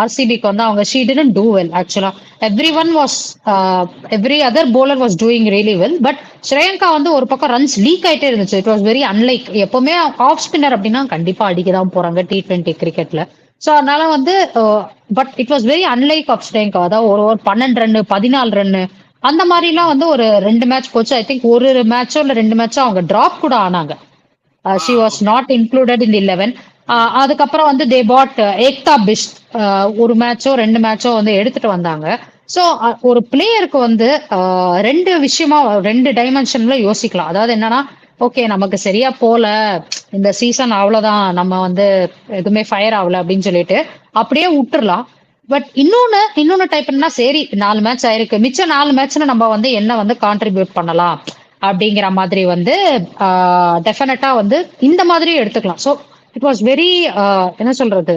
[SPEAKER 2] ஆர்சிபிக்கு வந்து அவங்க she didn't do well actually. every other bowler was doing really well, but Shreyanka வந்து ஒரு பக்கம் ரன்ஸ் லீக் ஆயிட்டே இருந்துச்சு. It was very unlike. எப்பவுமே ஆஃப் ஸ்பின்னர் அப்படின்னா கண்டிப்பா அடிக்கதான் போறாங்க T20 கிரிக்கெட்ல. சோ அதனால வந்து but it was very unlike of Shreyanka. அதாவது ஒரு 12 ரன் 14 ரன் அந்த மாதிரி எல்லாம் வந்து ஒரு 2 மேட்ச் போச்சு. ஐ திங்க் ஒரு மேட்சோ இல்ல 2 மேட்சோ அவங்க டிராப் கூட ஆனாங்க. she was not included in the 11. அதுக்கப்புறம் வந்து தே பாட் ஏக்தா பிஸ்ட் ஒரு மேட்சோ 2 மேட்சோ வந்து எடுத்துட்டு வந்தாங்க. ஸோ ஒரு பிளேயருக்கு வந்து ரெண்டு விஷயமா 2 டைமென்ஷன்ல யோசிக்கலாம். அதாவது என்னன்னா, ஓகே நமக்கு சரியா போல, இந்த சீசன் அவ்வளவுதான், நம்ம வந்து எதுவுமே ஃபயர் ஆகல அப்படின்னு சொல்லிட்டு அப்படியே விட்டுறலாம். பட் இன்னொன்னு டைப் என்ன, சரி 4 மேட்ச் ஆயிருக்கு, மிச்சம் 4 மேட்ச்ல நம்ம வந்து என்ன வந்து கான்ட்ரிபியூட் பண்ணலாம் அப்படிங்கிற மாதிரி வந்து டெஃபினட்டா வந்து இந்த மாதிரி எடுத்துக்கலாம். ஸோ இட் வாஸ் வெரி என்ன சொல்றது,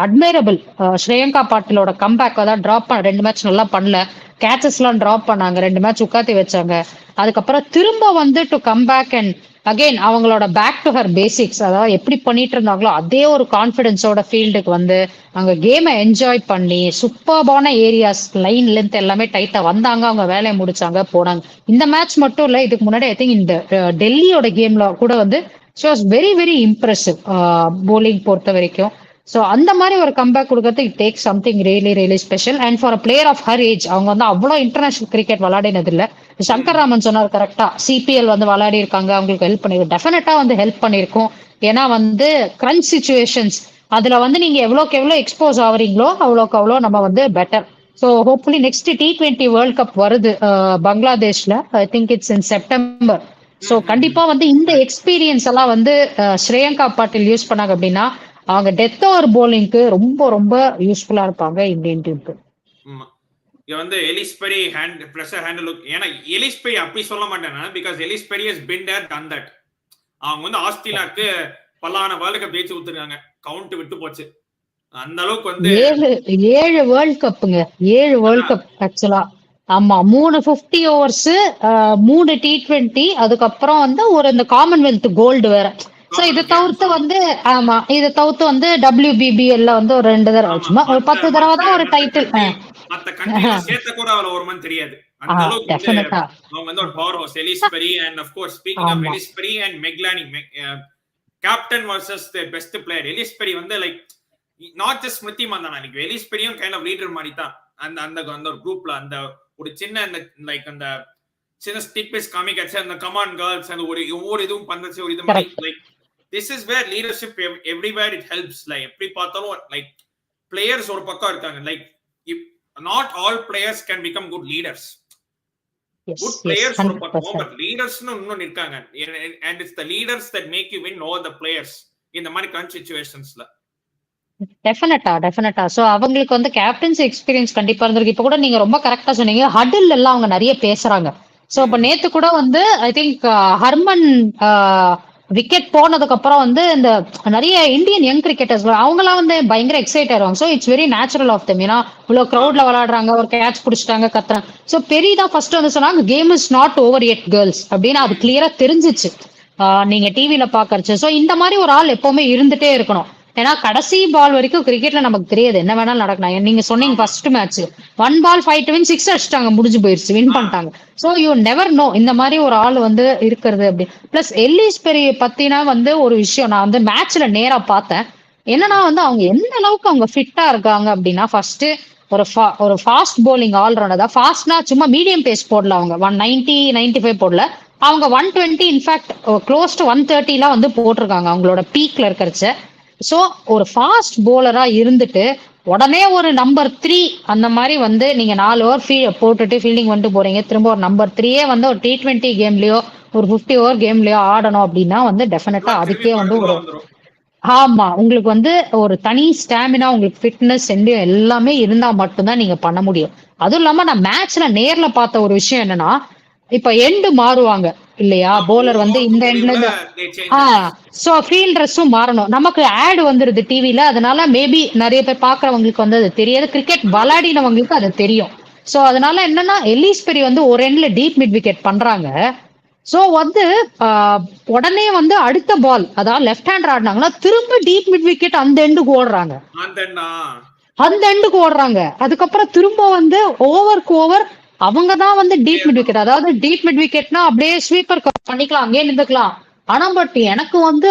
[SPEAKER 2] அட்மைரபிள். ஸ்ரேயங்கா பாட்டிலோட கம்பேக், அதாவது டிராப் பண்ண 2 மேட்ச் நல்லா பண்ணல, கேச்சஸ் எல்லாம் டிராப் பண்ணாங்க, 2 மேட்ச் உட்காத்தி வச்சாங்க. அதுக்கப்புறம் திரும்ப வந்து to come back and again அவங்களோட பேக் டு ஹர் பேசிக்ஸ், அதாவது எப்படி பண்ணிட்டு இருந்தாங்களோ அதே ஒரு கான்பிடன்ஸோட ஃபீல்டுக்கு வந்து அங்க கேமை என்ஜாய் பண்ணி சூப்பர்பான ஏரியாஸ், லைன் லென்த் எல்லாமே டைட்டா வந்தாங்க, அவங்க வேலையை முடிச்சாங்க, போனாங்க. இந்த மேட்ச் மட்டும் இல்ல, இதுக்கு முன்னாடி ஐ திங்க் இந்த டெல்லியோட கேம்ல கூட வந்து she was very very impressive bowling பொறுத்த வரைக்கும். ஸோ அந்த மாதிரி ஒரு கம்பேக் கொடுக்கறது it take something really really special. And for a player of her age, அவங்க வந்து அவ்வளோ இன்டர்நேஷனல் கிரிக்கெட் விளையாடினது இல்ல. சங்கர் ராமன் சொன்னார் கரெக்டா, சிபிஎல் வந்து விளையாடி இருக்காங்க, அவங்களுக்கு ஹெல்ப் பண்ணிருக்கும், டெஃபினட்டா வந்து ஹெல்ப் பண்ணிருக்கும். ஏன்னா வந்து கிரன்ச் சுச்சுவேஷன்ஸ், அதுல வந்து நீங்க எவ்வளோக்கு எவ்வளோ எக்ஸ்போஸ் ஆகுறீங்களோ அவ்வளோக்கு அவ்வளோ நம்ம வந்து better. So hopefully next T20 world cup வருது பங்களாதேஷ்ல, I think it's in September. So கண்டிப்பா வந்து இந்த எக்ஸ்பீரியன்ஸ் எல்லாம் வந்து ஸ்ரேயங்கா பாட்டில் யூஸ் பண்ணாங்க அப்படின்னா அவங்க டெத் ஓவர் போலிங்க்கு ரொம்ப ரொம்ப யூஸ்ஃபுல்லா இருப்பாங்க இந்தியன் டீமுக்கு.
[SPEAKER 1] இங்க வந்து Ellyse Perry hand pressure handle look, ஏன்னா எலிஸ்பெரி அப்படி சொல்ல மாட்டேன்னா, because Ellyse Perry has been there done that. அவங்க வந்து ஆஸ்திரேலியாவுக்கு பல்லான வேர்ல்ட் கப் ஜெயிச்சு கொடுத்துருக்காங்க, கவுண்ட் விட்டு போச்சு. அந்த அளவுக்கு வந்து
[SPEAKER 2] 7 வேர்ல்ட் கப்புங்க, 7 வேர்ல்ட் கப் ஆக்சுவலா. ஆமா, 3 50 ஓவர்ஸ், 3 T20, அதுக்கப்புறம் வந்து ஒரு இந்த காமன்வெல்த் கோல்டு வேற. சோ இதை தவிர்த்து வந்து, ஆமா இதை தவிர்த்து வந்து WBBL வந்து ஒரு 2 தடவை, சும்மா ஒரு 10 தடவை தான் ஒரு டைட்டில்.
[SPEAKER 1] மத்த கண்ட்ரில சேர்த்த கூட அவள ஒருமன் தெரியாது, அந்த அளவுக்கு வந்து அவங்க வந்து ஒரு power house Ellyse Perry. And of course speaking of Ellyse Perry and Meg Lanning, captain versus the best player. Ellyse Perry வந்து like not just Smriti Mandhana, like எலிஸ்பெரியும் கைண்ட் ஆஃப் லீடர் மாதிரி தான் அந்த அந்த ஒரு குரூப்ல. அந்த ஒரு சின்ன லைக் அந்த சின்ன ஸ்டிக் பீஸ் காமிக்கச்சு, அந்த கமான் கேர்ள்ஸ், அந்த ஒரு ஒவ்வொரு இதுவும் பண்றச்சு ஒரு இது மாதிரி. Like this is where leadership everywhere it helps. Like எப்படி பார்த்தாலும் லைக் பிளேயர்ஸ் ஒரு பக்கம் இருக்காங்க, like not all players can become good leaders. Good players ஒரு பக்கம், but leaders னு இன்னும் இருக்காங்க. And it's the leaders that make you win over the players இந்த மாதிரி crunch situationsல.
[SPEAKER 2] டெஃபினட்டா. சோ அவங்களுக்கு வந்து கேப்டன்சி எக்ஸ்பீரியன்ஸ் கண்டிப்பா இருந்திருக்கு. இப்ப கூட நீங்க ரொம்ப கரெக்டா சொன்னீங்க, ஹடில் எல்லாம் அவங்க நிறைய பேசுறாங்க. சோ இப்ப நேத்து கூட வந்து ஐ திங்க் ஹர்மன் விக்கெட் போனதுக்கு அப்புறம் வந்து இந்த நிறைய இந்தியன் யங் கிரிக்கெட்டர்ஸ் அவங்கலாம் வந்து பயங்கர எக்ஸைட் ஆயிருவாங்க. So it's very natural of them. ஏன்னா இவ்வளவு கிரௌட்ல விளையாடுறாங்க, ஒரு கேட்ச் பிடிச்சிட்டாங்க, கத்துறாங்க. ஸோ பெரியதா ஃபர்ஸ்ட் வந்து சொன்னாங்க game is not over yet girls அப்படின்னு, அது கிளியரா தெரிஞ்சிச்சு நீங்க டிவில பாக்கறச்சு. ஸோ இந்த மாதிரி ஒரு ஆள் எப்பவுமே இருந்துட்டே இருக்கணும். ஏன்னா கடைசி பால் வரைக்கும் கிரிக்கெட்ல நமக்கு தெரியாது என்ன வேணாலும் நடக்கலாம். நீங்க சொன்னீங்க first match 1 ball 5 to win 6 அடிச்சிட்டாங்க, முடிஞ்சு போயிருச்சு, வின் பண்ணிட்டாங்க. சோ யூ நெவர் நோ இந்த மாதிரி ஒரு ஆள் வந்து இருக்கிறது அப்படி. பிளஸ் எல்லிஸ்பெரி பத்தினா வந்து ஒரு விஷயம் நான் வந்து மேட்ச்ல நேரா பார்த்தேன். என்னன்னா வந்து அவங்க எந்த அளவுக்கு அவங்க ஃபிட்டா இருக்காங்க அப்படின்னா, ஃபர்ஸ்ட் ஒரு ஃபாஸ்ட் போலிங் ஆல்ரவுண்டர் தான். ஃபாஸ்ட்னா சும்மா மீடியம் பேஸ் போடல, அவங்க 190 95 போடல, அவங்க 120 இன்ஃபேக்ட் க்ளோஸ் டு 130 எல்லாம் வந்து போட்டிருக்காங்க அவங்களோட பீக்ல இருக்கிறச்ச. சோ ஒரு ஃபாஸ்ட் போலரா இருந்துட்டு உடனே ஒரு நம்பர் 3 அந்த மாதிரி வந்து நீங்க 4 ஓவர் போட்டுட்டு ஃபீல்டிங் வந்துட்டு போறீங்க, திரும்ப ஒரு நம்பர் 3 வந்து ஒரு T20 கேம்லயோ ஒரு 50 ஓவர் கேம்லயோ ஆடணும் அப்படின்னா வந்து டெஃபினட்டா அதுக்கே வந்து ஒரு ஆமா உங்களுக்கு வந்து ஒரு தனி ஸ்டாமினா, உங்களுக்கு ஃபிட்னஸ் எல்லாமே இருந்தா மட்டும்தான் நீங்க பண்ண முடியும். அதுவும் இல்லாம நான் மேட்ச்ல நேர்ல பார்த்த ஒரு விஷயம் என்னன்னா, இப்ப எண்டு மாறுவாங்க இல்லையா, போலர் வந்து இந்த எண்ட்ல இருந்து சோ ஃபீல்டர்ஸும் மாறணும். நமக்கு ஆட் வந்துருது டிவில, அதனால மேபி நிறைய பேர் பாக்குறவங்களுக்கு வந்து அது தெரியாது, கிரிக்கெட் விளையாடினவங்களுக்கு அது தெரியும். சோ அதனால என்னன்னா எல்லிஸ்பெரி வந்து ஒரு எண்ட்ல டீப் மிட் விக்கெட் பண்றாங்க. சோ வந்து உடனே வந்து அடுத்த பால், அதாவது லெஃப்ட் ஹேண்டர் ஆடினாங்கன்னா திரும்ப டீப் மிட் விக்கெட் அந்த எண்டுக்கு ஓடுறாங்க, அந்த எண்டுக்கு ஓடுறாங்க. அதுக்கப்புறம் திரும்ப வந்து ஓவருக்கு ஓவர் அவங்க தான் வந்து டீப் மிட் விக்கெட், அதாவது டீப் மிட் விக்கெட்னா அப்படியே ஸ்வீப்பர் பண்ணிக்கலாம், அங்கேயே நின்றுக்கலாம். ஆனா பட் எனக்கு வந்து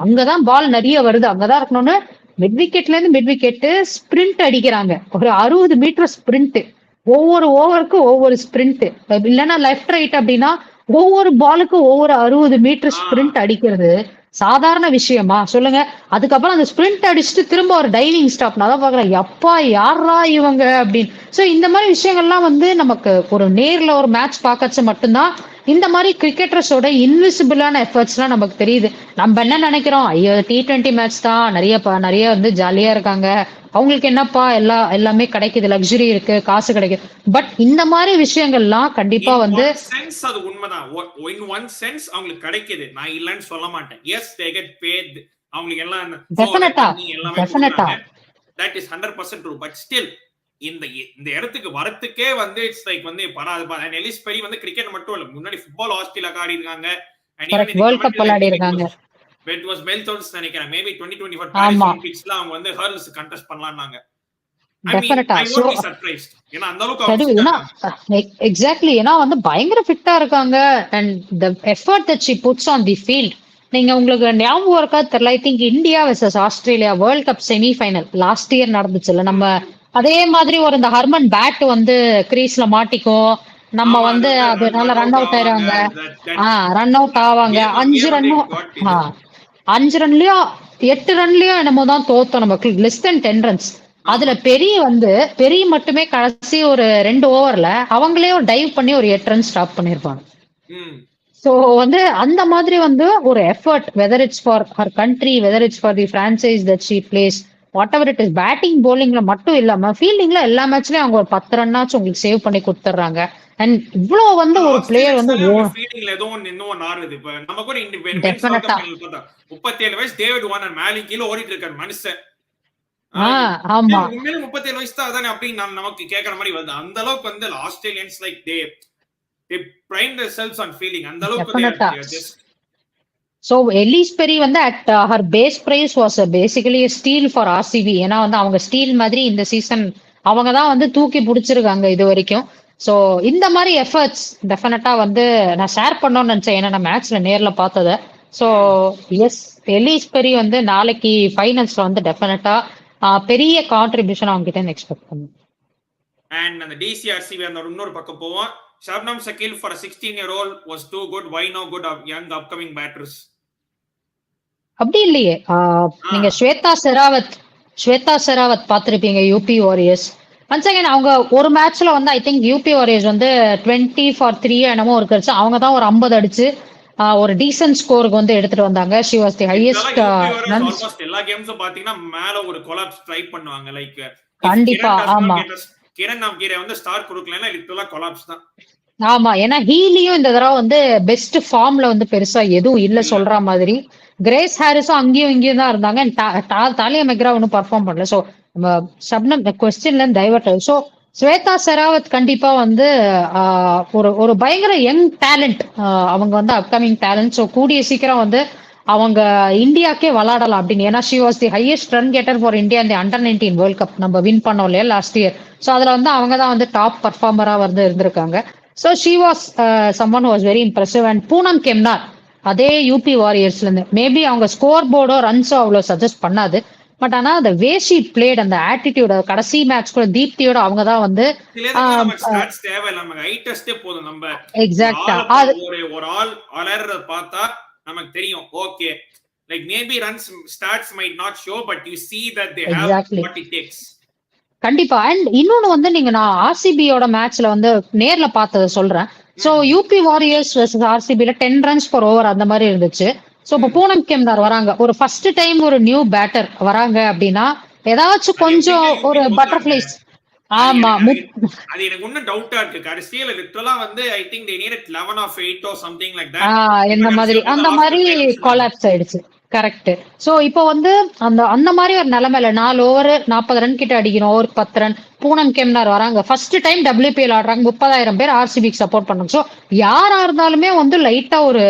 [SPEAKER 2] அங்கதான் பால் நிறைய வருது, அங்கதான் இருக்கணும்னு மிட் விக்கெட்ல இருந்து மிட் விக்கெட் ஸ்பிரிண்ட் அடிக்கிறாங்க, ஒரு 60 மீட்டர் ஸ்பிரிண்ட், ஒவ்வொரு ஓவருக்கு ஒவ்வொரு ஸ்பிரிண்ட். இல்லைன்னா லெஃப்ட் ரைட் அப்படின்னா ஒவ்வொரு பாலுக்கும் ஒவ்வொரு 60 மீட்டர் ஸ்பிரிண்ட் அடிக்கிறது. சாதாரண விஷயமா சொல்லுங்க. அதுக்கப்புறம் அந்த ஸ்பிரிண்ட் அடிச்சுட்டு திரும்ப ஒரு டைவிங் ஸ்டாப். நான் தான் பாக்குறேன், எப்பா யாரா இவங்க அப்படின்னு. சோ இந்த மாதிரி விஷயங்கள்லாம் வந்து நமக்கு ஒரு நேர்ல ஒரு மேட்ச் பார்க்கச்சு மட்டும்தான் இந்த மாதிரி கிரிக்கெட்டர்ஸோட இன்விசிபிளான எஃபர்ட்ஸ் எல்லாம் நமக்கு தெரியுது. நம்ம என்ன நினைக்கிறோம், ஐயோ T20 மேட்ச் தான், நிறைய வந்து ஜாலியா இருக்காங்க, அவங்களுக்கு என்னப்பா எல்லாமே கிடைக்குது, லக்ஸுரி இருக்கு, காசு கிடைக்குது. பட் இந்த மாதிரி விஷயங்கள்லாம் கண்டிப்பா வந்து
[SPEAKER 1] அது உண்மைதான். இன் ஒன் சென்ஸ் அவங்களுக்கு கிடைக்குது, நான் இல்லன்னு சொல்ல மாட்டேன். எஸ் தே கெட் பேட், அவங்களுக்கு எல்லாம்
[SPEAKER 2] டெஃபினட்டா
[SPEAKER 1] எல்லாமே கொடுக்குறாங்க. That is 100% true. But still இந்த இடத்துக்கு வரத்துக்கே வந்து இட்ஸ் லைக் வந்து பராது. எலிஸ் பெரி வந்து கிரிக்கெட் மட்டும் இல்ல, முன்னாடி ஃபுட்பால் ஆஸ்திரேலியா ஆடி இருக்காங்க,
[SPEAKER 2] வேர்ல்ட் கப் விளையாடி இருக்காங்க.
[SPEAKER 1] It was Meltons நினைக்கிறேன். மேபி 2024 பாரிஸ் ஒலிம்பிக்ஸ்ல அவங்க வந்து ஹர்ல்ஸ் கண்டெஸ்ட் பண்ணலாம்னாங்க.
[SPEAKER 2] எக்ஸாக்ட்லி. ஏன்னா வந்து பயங்கர ஃபிட்டா இருக்காங்க. And the effort that she puts on the field. நீங்க உங்களுக்கு ஞாபகம் இருக்கா தெரியல, I think India versus Australia world cup semifinal last year நடந்துச்சுல்ல, நம்ம அதே மாதிரி ஒரு இந்த ஹர்மன் பேட் வந்து கிரீஸ்ல மாட்டிக்கும், நம்ம வந்து அதனால ரன் அவுட் ஆயிடுவாங்க. ரன் அவுட் ஆவாங்க. 5 ரன்லயோ 8 ரன்லயோ என்னமோ தான் தோத்தோம் நமக்கு, லெஸ் தென் 10 ரன்ஸ். அதுல பெரிய மட்டுமே கடைசி ஒரு 2 ஓவர்ல அவங்களே ஒரு டைவ் பண்ணி ஒரு 8 ரன் ஸ்டாப் பண்ணிருப்பாங்க. சோ வந்து அந்த மாதிரி வந்து ஒரு effort, whether it's for her country, whether it's for the franchise that she plays, whatever it is. Batting போலிங்ல மட்டும் இல்லாம ஃபீல்டிங்ல எல்லா மேட்ச்லயும் அவங்க ஒரு 10 ரன்னாச்சும் உங்களுக்கு சேவ் பண்ணி கொடுத்துறாங்க. அண்ட் இவ்வளவு வந்து ஒரு பிளேயர் வந்து
[SPEAKER 1] ஃபீல்டிங்ல ஏதோ இன்னும் நாறுது. இப்ப நம்ம கூட 37 வயசு டேவிட் வார்னர் மேலே கீழ ஓடிட்டு இருக்காரு மனுஷன்.
[SPEAKER 2] ஆமா,
[SPEAKER 1] உண்மையிலே 37 வயசு தான் அதானே அப்படின்னு நமக்கு கேட்கற மாதிரி வருது. அந்த அளவுக்கு வந்து Australians like they prime themselves on fielding. அந்த அளவுக்கு
[SPEAKER 2] So எலிஸ் பெரி வந்து at her base price was basically a steal for RCB. ஏன்னா வந்து அவங்க ஸ்டீல் மாதிரி இந்த சீசன் அவங்க தான் வந்து தூக்கி பிடிச்சிருக்காங்க இது வரைக்கும். ஸோ இந்த மாதிரி எஃபர்ட்ஸ் டெஃபினட்டா வந்து நான் ஷேர் பண்ணணும்னு நினைச்சேன், ஏன்னா நான் மேட்ச்ல நேர்ல பார்த்தத. ஸோ எஸ், எலிஸ் பெரி வந்து நாளைக்கு ஃபைனல்ஸ்ல வந்து டெஃபினட்டா பெரிய கான்ட்ரிபியூஷன் அவங்க கிட்ட எக்ஸ்பெக்ட் பண்ணுவேன்.
[SPEAKER 1] அண்ட் அந்த டிசிஆர்சிபி அந்த இன்னொரு பக்கம் போவோம். Shabnam Shakeel for a 16-year-old was too good. Why no good of young upcoming batters?
[SPEAKER 2] அப்படி இல்லையே. நீங்க ஸ்வேதா செராவத் பார்த்திருப்பீங்க, யூபி வாரியர்ஸ். ஒன்ஸ் அகைன் அவங்க ஒரு மேட்ச்ல வந்து ஐ திங்க் யூபி வாரியர்ஸ் வந்து 20 for 3 என்னமோ இருக்கிறச்சு, அவங்க தான் ஒரு 50 அடிச்சு ஒரு டீசன்ட் ஸ்கோருக்கு வந்து எடுத்துட்டு வந்தாங்க. She was the highest runs.
[SPEAKER 1] எல்லா கேம்ஸும் பாத்தீங்கன்னா மேல ஒரு கொலாப்ஸ் ட்ரை பண்ணுவாங்க. லைக்
[SPEAKER 2] கண்டிப்பா. ஆமா,
[SPEAKER 1] கிரண் நாம்கீரை வந்து ஸ்டார் கொடுக்கலன்னா லிட்டரலா கொலாப்ஸ் தான்.
[SPEAKER 2] ஆமா, ஏன்னா ஹீலியும் இந்த தடவை வந்து பெஸ்ட் ஃபார்ம்ல வந்து பெருசா எதுவும் இல்ல சொல்ற மாதிரி. கிரேஸ் ஹாரிஸும் அங்கேயும் இங்கேயும் தான் இருந்தாங்க. தாலியா மெக்ரா ஒன்னும் பர்ஃபார்ம் பண்ணல. சோ நம்ம ஷப்னம் கொஸ்டின்ல டைவர்ட் ஆகுது. சோ ஸ்வேதா செராவத் கண்டிப்பா வந்து ஒரு பயங்கர யங் டேலண்ட். அவங்க வந்து அப்கமிங் டேலண்ட். ஸோ கூடிய சீக்கிரம் வந்து அவங்க இந்தியாக்கே விளையாடலாம் அப்படின்னு. ஏன்னா she was the highest run getter for India இந்த Under-19 வேர்ல்ட் கப் நம்ம வின் பண்ணோம் இல்லையா லாஸ்ட் இயர். ஸோ அதுல வந்து அவங்க தான் வந்து டாப் பர்ஃபார்மரா வந்து இருந்திருக்காங்க. So she was someone was very impressive. And Poonam Khemnar அதே யூபி வாரியர்ஸ்ல இருந்து மேபி அவங்க ஸ்கோர் போர்டோ ரன்ஸோ அவ்வளோ சஜஸ்ட் பண்ணாது. பட் ஆனா அந்த வே ஷி பிளேட், அந்த ஆட்டிடியூட், கடைசி மேட்ச் கூட தீப்தியோட அவங்க தான் வந்து எக்ஸாக்டா
[SPEAKER 1] ஒரு ஆள் அலர்றத பார்த்தா நமக்கு தெரியும். Okay, like maybe runs stats might not show, but you see that they have what it takes.
[SPEAKER 2] கண்டிப்பா. அண்ட் இன்னொன்னு வந்து நீங்க நான் ஆர்சிபியோட மேட்ச்ல வந்து நேர்ல பார்த்தத சொல்றேன். சோ யூபி வாரியர்ஸ் வெர்சஸ் ஆர்சிபில 10 runs per over அந்த மாதிரி இருந்துச்சு. சோ இப்போ பூனம் கெம்னார் வராங்க, ஒரு ஃபர்ஸ்ட் டைம் ஒரு நியூ பேட்டர் வராங்க அப்படின்னா ஏதாச்சும் கொஞ்சம் ஒரு பட்டர்ஃபிளைஸ். ஆமா,
[SPEAKER 1] அது எனக்கு இன்னும் டவுட்டா இருக்கு. கடைசியில லிட்டரலா வந்து I think they needed 11 or 8 or something like that.
[SPEAKER 2] அந்த மாதிரி கொலாப்ஸ் ஆயிடுச்சு. கரெக்ட். சோ இப்போ வந்து அந்த மாதிரி ஒரு நிலைமையில 4 ஓவர் 40 ரன் கிட்ட அடிக்கணும், ஒரு 10 ரன். பூனம் கெம்னார் வராங்க, ஃபர்ஸ்ட் டைம் WPL ஆடுறாங்க, 30,000 பேர் ஆர்சிபிக்கு சப்போர்ட் பண்ணாங்க. சோ யாரா இருந்தாலுமே வந்து லைட்டா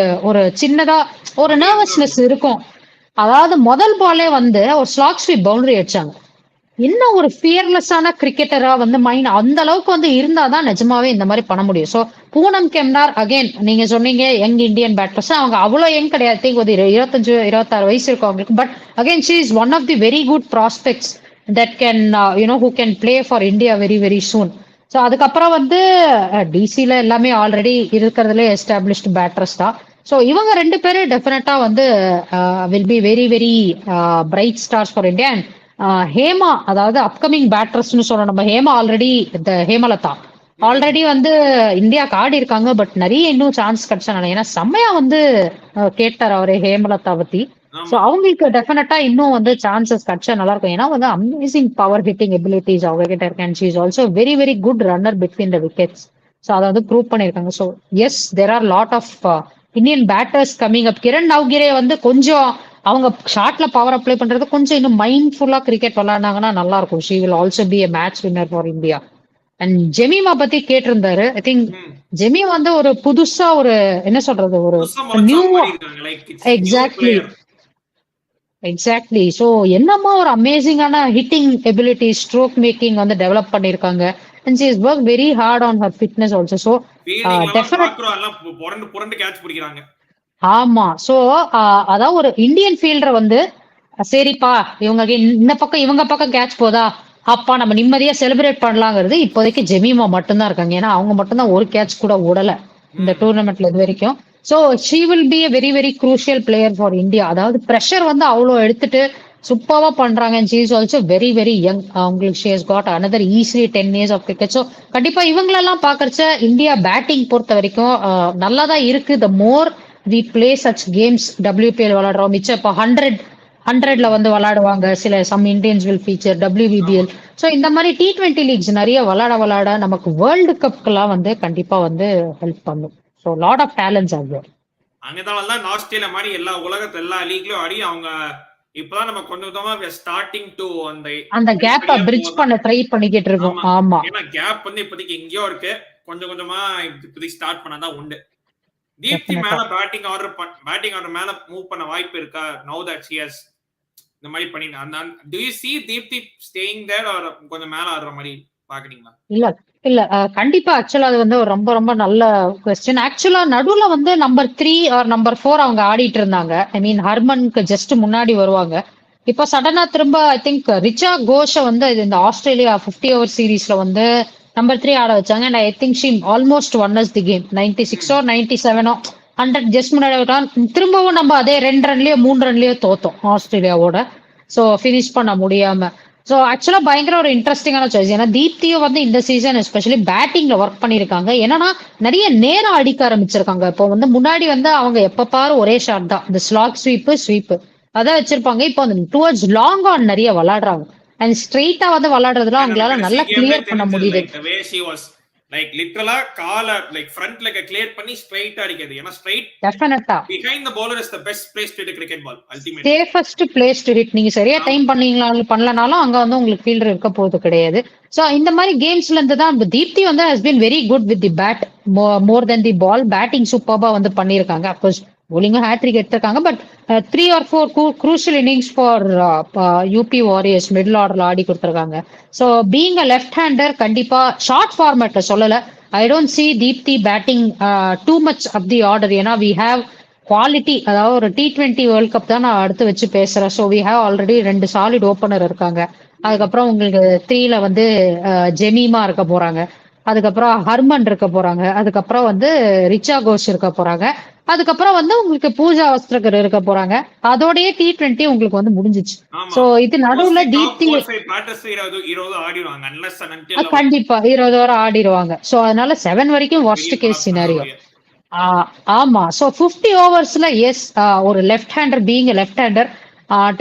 [SPEAKER 2] ஒரு சின்னதா ஒரு நர்வஸ்னஸ் இருக்கும். அதாவது முதல் பாலே வந்து ஒரு ஸ்லாக் ஸ்வீப் பவுண்டரி அடிச்சாங்க. என்ன ஒரு ஃபியர்லெஸ்ஸான கிரிக்கெட்டரா வந்து மைண்ட் அந்த அளவுக்கு வந்து இருந்தாதான் நிஜமாவே இந்த மாதிரி பண்ண முடியும். சோ பூனம் கெம்னார் அகைன் நீங்க சொன்னீங்க யங் இந்தியன் பேட்டர்ஸ், அவங்க அவ்வளவு யங் கிடையாது, ஒரு 25-26 வயசு இருக்கும் அவங்களுக்கு. But again she is one of the very good prospects that can who can play for India very very soon. So அதுக்கப்புறம் வந்து டிசில எல்லாமே ஆல்ரெடி இருக்கிறதுல எஸ்டாப்ளிஷ்டு பேட்டர்ஸ் தான். ஸோ இவங்க ரெண்டு பேரும் டெஃபினட்டா வந்து will be very very bright stars for India. And Hema, அதாவது அப்கமிங் பேட்டர்ஸ்னு சொல்றோம். நம்ம ஹேமா ஆல்ரெடி, இந்த ஹேமலதா ஆல்ரெடி வந்து இந்தியாவுக்கு ஆடி இருக்காங்க. பட் நிறைய இன்னும் சான்ஸ் கிடைச்சா, ஏன்னா செம்மையா வந்து கேட்டார் அவரு ஹேமலதா பத்தி. ஸோ அவங்களுக்கு டெஃபினட்டா இன்னும் வந்து சான்சஸ் கிடைச்சா நல்லா இருக்கும். ஏன்னா வந்து அமேசிங் பவர் ஹிட்டிங் எபிலிட்டிஸ் அவங்க கிட்ட இருக்கு. And she is also very very good runner between the wickets. So அதை வந்து ப்ரூவ் பண்ணியிருக்காங்க. So yes, there are lot of Indian batters coming up. Kiran Navgire வந்து கொஞ்சம் அவங்க ஷார்ட்ல பவர் அப்ளை பண்றது கொஞ்சம் இன்னும் மைண்ட்ஃபுல்லா கிரிக்கெட் விளையாடினாங்கன்னா நல்லா இருக்கும். She will also be a match winner for India. And Jemima பத்தி கேட்டிருந்தாரு. ஐ திங்க் ஜெமி வந்து ஒரு புதுசா ஒரு என்ன சொல்றது, ஒரு நியூ, எக்ஸாக்ட்லி எக்ஸாக்ட்லி. ஸோ என்னமா ஒரு அமேசிங்கான ஹிட்டிங் எபிலிட்டி, ஸ்ட்ரோக் மேக்கிங் வந்து டெவலப் பண்ணிருக்காங்க. And she is work very hard on her fitness also. So ஆமா. ஸோ அதான் ஒரு இந்தியன் ஃபீல்டர் வந்து சரிப்பா இவங்க இந்த பக்கம் இவங்க பக்கம் கேட்ச் போதா, அப்பா நம்ம நிம்மதியா செலிப்ரேட் பண்ணலாங்கிறது இப்போதைக்கு ஜெமீமா மட்டும்தான் இருக்காங்க. ஏன்னா அவங்க மட்டும்தான் ஒரு கேட்ச் கூட விடல இந்த டூர்னமெண்ட்ல இது வரைக்கும். So she will be a very very crucial player for India. அதாவது ப்ரெஷர் வந்து அவ்வளோ எடுத்துட்டு சூப்பரா பண்றாங்க. And she is also very very young. அவங்களுக்கு she has got another easily 10 years of cricket. So கண்டிப்பா இவங்களெல்லாம் பாக்குறச்ச இந்தியா பேட்டிங் பொறுத்த வரைக்கும் நல்லா தான் இருக்கு. The more we play such games, WPL விளையாடுறோம், மிச்சம் இப்போ 100ல வந்து விளையாடுவாங்க. Some Indians will feature WBBL. So இந்த மாதிரி T20 லீக்ஸ் நிறைய விளையாட நமக்கு வேர்ல்டு கப்க்குலாம் வந்து கண்டிப்பா வந்து ஹெல்ப் பண்ணும். So lot of talents are there.
[SPEAKER 1] அங்கதான் ஆஸ்திரேலியா மாதிரி எல்லா உலகத்துல எல்லா லீக்லயும் ஆடி அவங்க இப்பதான் நம்ம கொஞ்சமா ஸ்டார்டிங் டு
[SPEAKER 2] அந்த கேப்பை பிரிட்ஜ் பண்ண ட்ரை பண்ணிக்கிட்டு இருக்கோம். ஆமா,
[SPEAKER 1] ஏன்னா கேப் வந்து இப்போதைக்கு எங்கேயோ இருக்கு. கொஞ்சம் கொஞ்சமா இப்போதைக்கு ஸ்டார்ட் பண்ணாதான் உண்டு. தீப்தி மேல பேட்டிங் ஆர்டர் மேல மூவ் பண்ண வாய்ப்பு இருக்கா? நவ் தட் ஷி ஹஸ் இந்த மாதிரி பண்ணிருக்காங்க. Do you see Deepti staying there are கொஞ்சம் மேல ஆடுற மாதிரி பாக்குறீங்களா?
[SPEAKER 2] இல்ல கண்டிப்பா. ஆக்சுவலா அது வந்து ஒரு ரொம்ப ரொம்ப நல்ல கொஸ்டின். ஆக்சுவலா நடுவுல வந்து நம்பர் 3 ஆர் நம்பர் 4 அவங்க ஆடிட்டு இருந்தாங்க. ஐ மீன் ஹர்மனுக்கு ஜஸ்ட் முன்னாடி வருவாங்க. இப்போ சடனா திரும்ப ஐ திங்க் ரிச்சா கோஷ வந்து இந்த ஆஸ்திரேலியா 50 ஓவர் சீரீஸ்ல வந்து நம்பர் 3 ஆட வச்சாங்க. And I think she almost won us the game. 96 97 100 just முன்னாடி திரும்பவும் நம்ம அதே 2 ரன்லயோ 3 ரன்லயோ தோத்தோம் ஆஸ்திரேலியாவோட. ஸோ ஃபினிஷ் பண்ண முடியாம. ஸோ ஆக்சுவலா பயங்கர ஒரு இன்ட்ரெஸ்டிங்கான சாய்ஸ். ஏன்னா தீப்தியும் வந்து இந்த சீசன் எஸ்பெஷலி பேட்டிங்ல ஒர்க் பண்ணிருக்காங்க. என்னன்னா நிறைய நேரம் அடிக்க ஆரம்பிச்சிருக்காங்க. இப்போ வந்து முன்னாடி வந்து அவங்க எப்ப பாரு ஒரே ஷாட் தான், இந்த ஸ்லாக் ஸ்வீப் அதான் வச்சிருப்பாங்க. இப்போ அந்த டுவர்ட்ஸ் லாங் ஆன் நிறைய விளையாடுறாங்க. அண்ட் ஸ்ட்ரெயிட்டா வந்து விளையாடுறதுல அவங்களால நல்லா கிளியர் பண்ண முடியுது.
[SPEAKER 1] லைக் லிட்டரலா கால லைக் ஃப்ரண்ட் லெக்க கிளியர் பண்ணி ஸ்ட்ரைட்டா அடிக்கிறது. ஏன்னா ஸ்ட்ரைட்
[SPEAKER 2] டெஃபினட்டா
[SPEAKER 1] behind the bowler is the best place to hit a cricket ball ultimately.
[SPEAKER 2] Safest place to hit. நீங்க சரியா டைம் பண்ணலனாலும் அங்க வந்து உங்களுக்கு ஃபீல்டர் இருக்க போறது கிடையாது. சோ இந்த மாதிரி கேம்ஸ்ல இருந்து தான் தீப்தி வந்து has been very good with the bat more than the ball. Batting சூப்பர்பா வந்து பண்ணிருக்காங்க. அப்கோர்ஸ் bowling ஹேட்ரிக் எடுத்திருக்காங்க. But 3 or 4 crucial innings for UP Warriors middle ஆர்டர்ல ஆடி கொடுத்திருக்காங்க. So being a left hander கண்டிப்பா ஷார்ட் ஃபார்மேட்ல சொல்லல. I don't see Deepti batting too much up the order. ஏன்னா வி ஹேவ் குவாலிட்டி, அதாவது ஒரு T20 வேர்ல்ட் கப் தான் நான் அடுத்து வச்சு பேசுறேன். So we have already 2 solid opener இருக்காங்க. அதுக்கப்புறம் உங்களுக்கு 3ல வந்து ஜெமீமா இருக்க போறாங்க. அதுக்கப்புறம் ஹர்மன் இருக்க போறாங்க. அதுக்கப்புறம் வந்து ரிச்சா கோஷ் இருக்க போறாங்க. அதுக்கப்புறம் வந்து உங்களுக்கு பூஜா வஸ்திரகர் இருக்க போறாங்க. அதோடய T20 உங்களுக்கு வந்து முடிஞ்சிச்சு. சோ இது நடுவுல தீப்தி கண்டிப்பா 20 ஓவர் ஆடிடுவாங்க. சோ அதனால 7 வரைக்கும் வொர்ஸ்ட் கேஸ் சினாரியோ. ஆமா. சோ 50 ஓவர்ஸ்ல எஸ், ஒரு left hander being left hander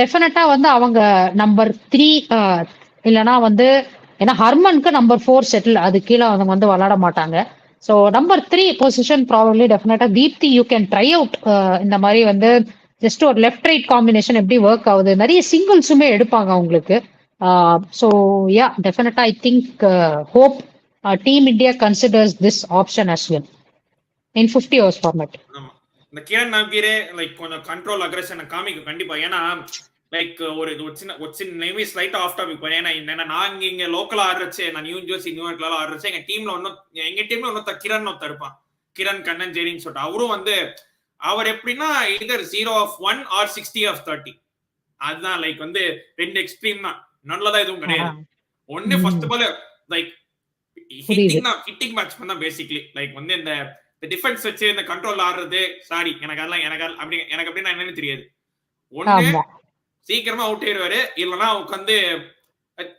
[SPEAKER 2] டெஃபினட்டா வந்து அவங்க நம்பர் 3 இல்லனா வந்து, ஏன்னா ஹர்மனுக்கு நம்பர் 4 செட்டில், அது கீழே அவங்க வந்து விளையாட மாட்டாங்க. So number 3 position probably definitely Deepti you can try out. இந்த மாதிரி வந்து ஜஸ்ட் ஒரு லெஃப்ட் ரைட் காம்பினேஷன் எப்படி ஒர்க் ஆகுது, நிறைய சிங்கிள்ஸுமே எடுப்பாங்க அவங்களுக்கு. So ya definitely I think hope team India considers this option as well in 50 overs format.
[SPEAKER 1] இந்த கிரண் நவ்கிரே லைக் கொஞ்சம் கண்ட்ரோல் அக்ரெஷன் காமிக்கும் கண்டிப்பா. ஏன்னா லைக் ஒரு சின்ன ஸ்லைட் ஆஃப் டாபிக். ஏன்னா நான் இங்க லோக்கல் ஆடுறச்சு, நான் நியூ ஜெர்சி நியூயார்க்ல ஆடுறச்சு, எங்க டீம்ல ஒன்னொத்த கிரண் இருப்பான், கிரண் கண்ணஞ்சேரின்னு சொல்லிட்டு. அவரும் வந்து அவர் எப்படின்னா இதர் 0 of 1 or 60 of 30. அதுதான் லைக் வந்து 2 எக்ஸ்ட்ரீம் தான், நல்லதா எதுவும் கிடையாது. ஒன்னு first ball like hitting batsman தான் பேசிக்கலி. லைக் வந்து இந்த இந்த டிஃபென்ஸ் வச்சு இந்த கண்ட்ரோல் ஆடுறது, சாரி எனக்கு அதெல்லாம் எனக்கு அப்படின்னா என்னன்னு தெரியாது. ஒண்ணு சீக்கிரமா அவுட் ஆயிடுவாரு, இல்லைன்னா உட்காந்து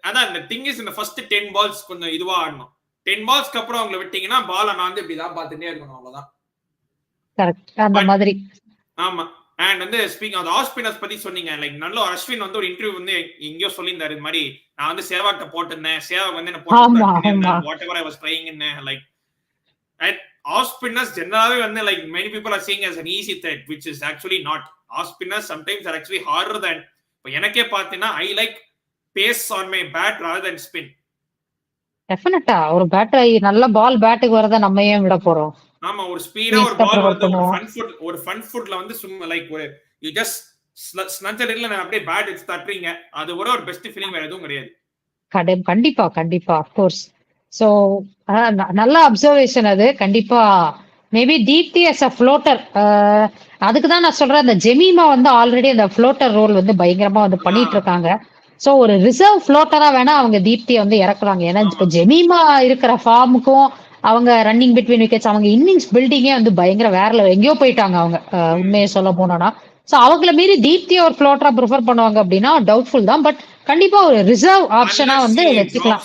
[SPEAKER 1] அதான் இந்த திங் இஸ் இந்த ஃபர்ஸ்ட் 10 balls கொஞ்சம் இதுவா ஆடணும். 10 ballsக்கு அப்புறம் அவங்களை விட்டீங்கன்னா பால நான் வந்து இப்படிதான் பார்த்துட்டே இருக்கணும், அவ்வளவுதான்.
[SPEAKER 2] அந்த மாதிரி.
[SPEAKER 1] ஆமா. அண்ட் வந்து ஸ்பீக்கிங் ஆஃப் ஆஃப் ஸ்பின்னர்ஸ் பத்தி சொன்னீங்க, லைக் நல்ல அஸ்வின் வந்து ஒரு இன்டர்வியூ வந்து எங்கேயோ சொல்லியிருந்தாரு, இந்த மாதிரி நான் வந்து சேவாட்ட போட்டிருந்தேன், சேவாக் வந்து என்ன போட்டு whatever I was trying in like off spinners ஜெனரலாவே வந்து like many people are seeing as an easy threat which is actually not. Off spinners sometimes are actually harder than. இப்போ எனக்கே பார்த்தீங்கன்னா I like pace on my bat rather than spin.
[SPEAKER 2] டெஃபினட்டா ஒரு batter நல்ல பால் பேட்டுக்கு வரத நம்ம ஏன் விட போறோம்?
[SPEAKER 1] ஆமா, ஒரு ஸ்பீடா ஒரு பால் வந்து ஒரு ஃப்ரண்ட் ஃபுட்ல வந்து சும்மா லைக் ஒரு யூ ஜஸ்ட் ஸ்னட்ஜர் இல்ல அப்படியே பேட் எடுத்து தட்டுறீங்க, அது ஒரு பெஸ்ட் ஃபீலிங் வேற எதுவும் கிடையாது.
[SPEAKER 2] கண்டிப்பா கண்டிப்பா ஆஃப் கோர்ஸ். சோ நல்ல அப்சர்வேஷன் அது. கண்டிப்பா maybe Deepti as a floater, அதுக்கு தான் நான் சொல்றேன், அந்த ஜெமீமா வந்து ஆல்ரெடி அந்த ஃப்ளோட்டர் ரோல் வந்து பயங்கரமா வந்து பண்ணிட்டு இருக்காங்க. சோ ஒரு ரிசர்வ் ஃப்ளோட்டரா வேணா அவங்க தீப்தியை வந்து இறக்குறாங்க. ஏன்னா இப்ப ஜெமீமா இருக்கிற ஃபார்முக்கும் அவங்க ரன்னிங் பிட்வீன் விக்கெட்ஸ், அவங்க இன்னிங்ஸ் பில்டிங்கே வந்து பயங்கர வேற எங்கேயோ போயிட்டாங்க அவங்க, உண்மையை சொல்ல போனோம்னா. சோ அவங்கள மீறி தீப்தியை ஒரு ஃப்ளோட்டரா ப்ரிஃபர் பண்ணுவாங்க அப்படின்னா டவுட்ஃபுல் தான். பட் கண்டிப்பா ஒரு ரிசர்வ் ஆப்ஷனா வந்து வச்சுக்கலாம்.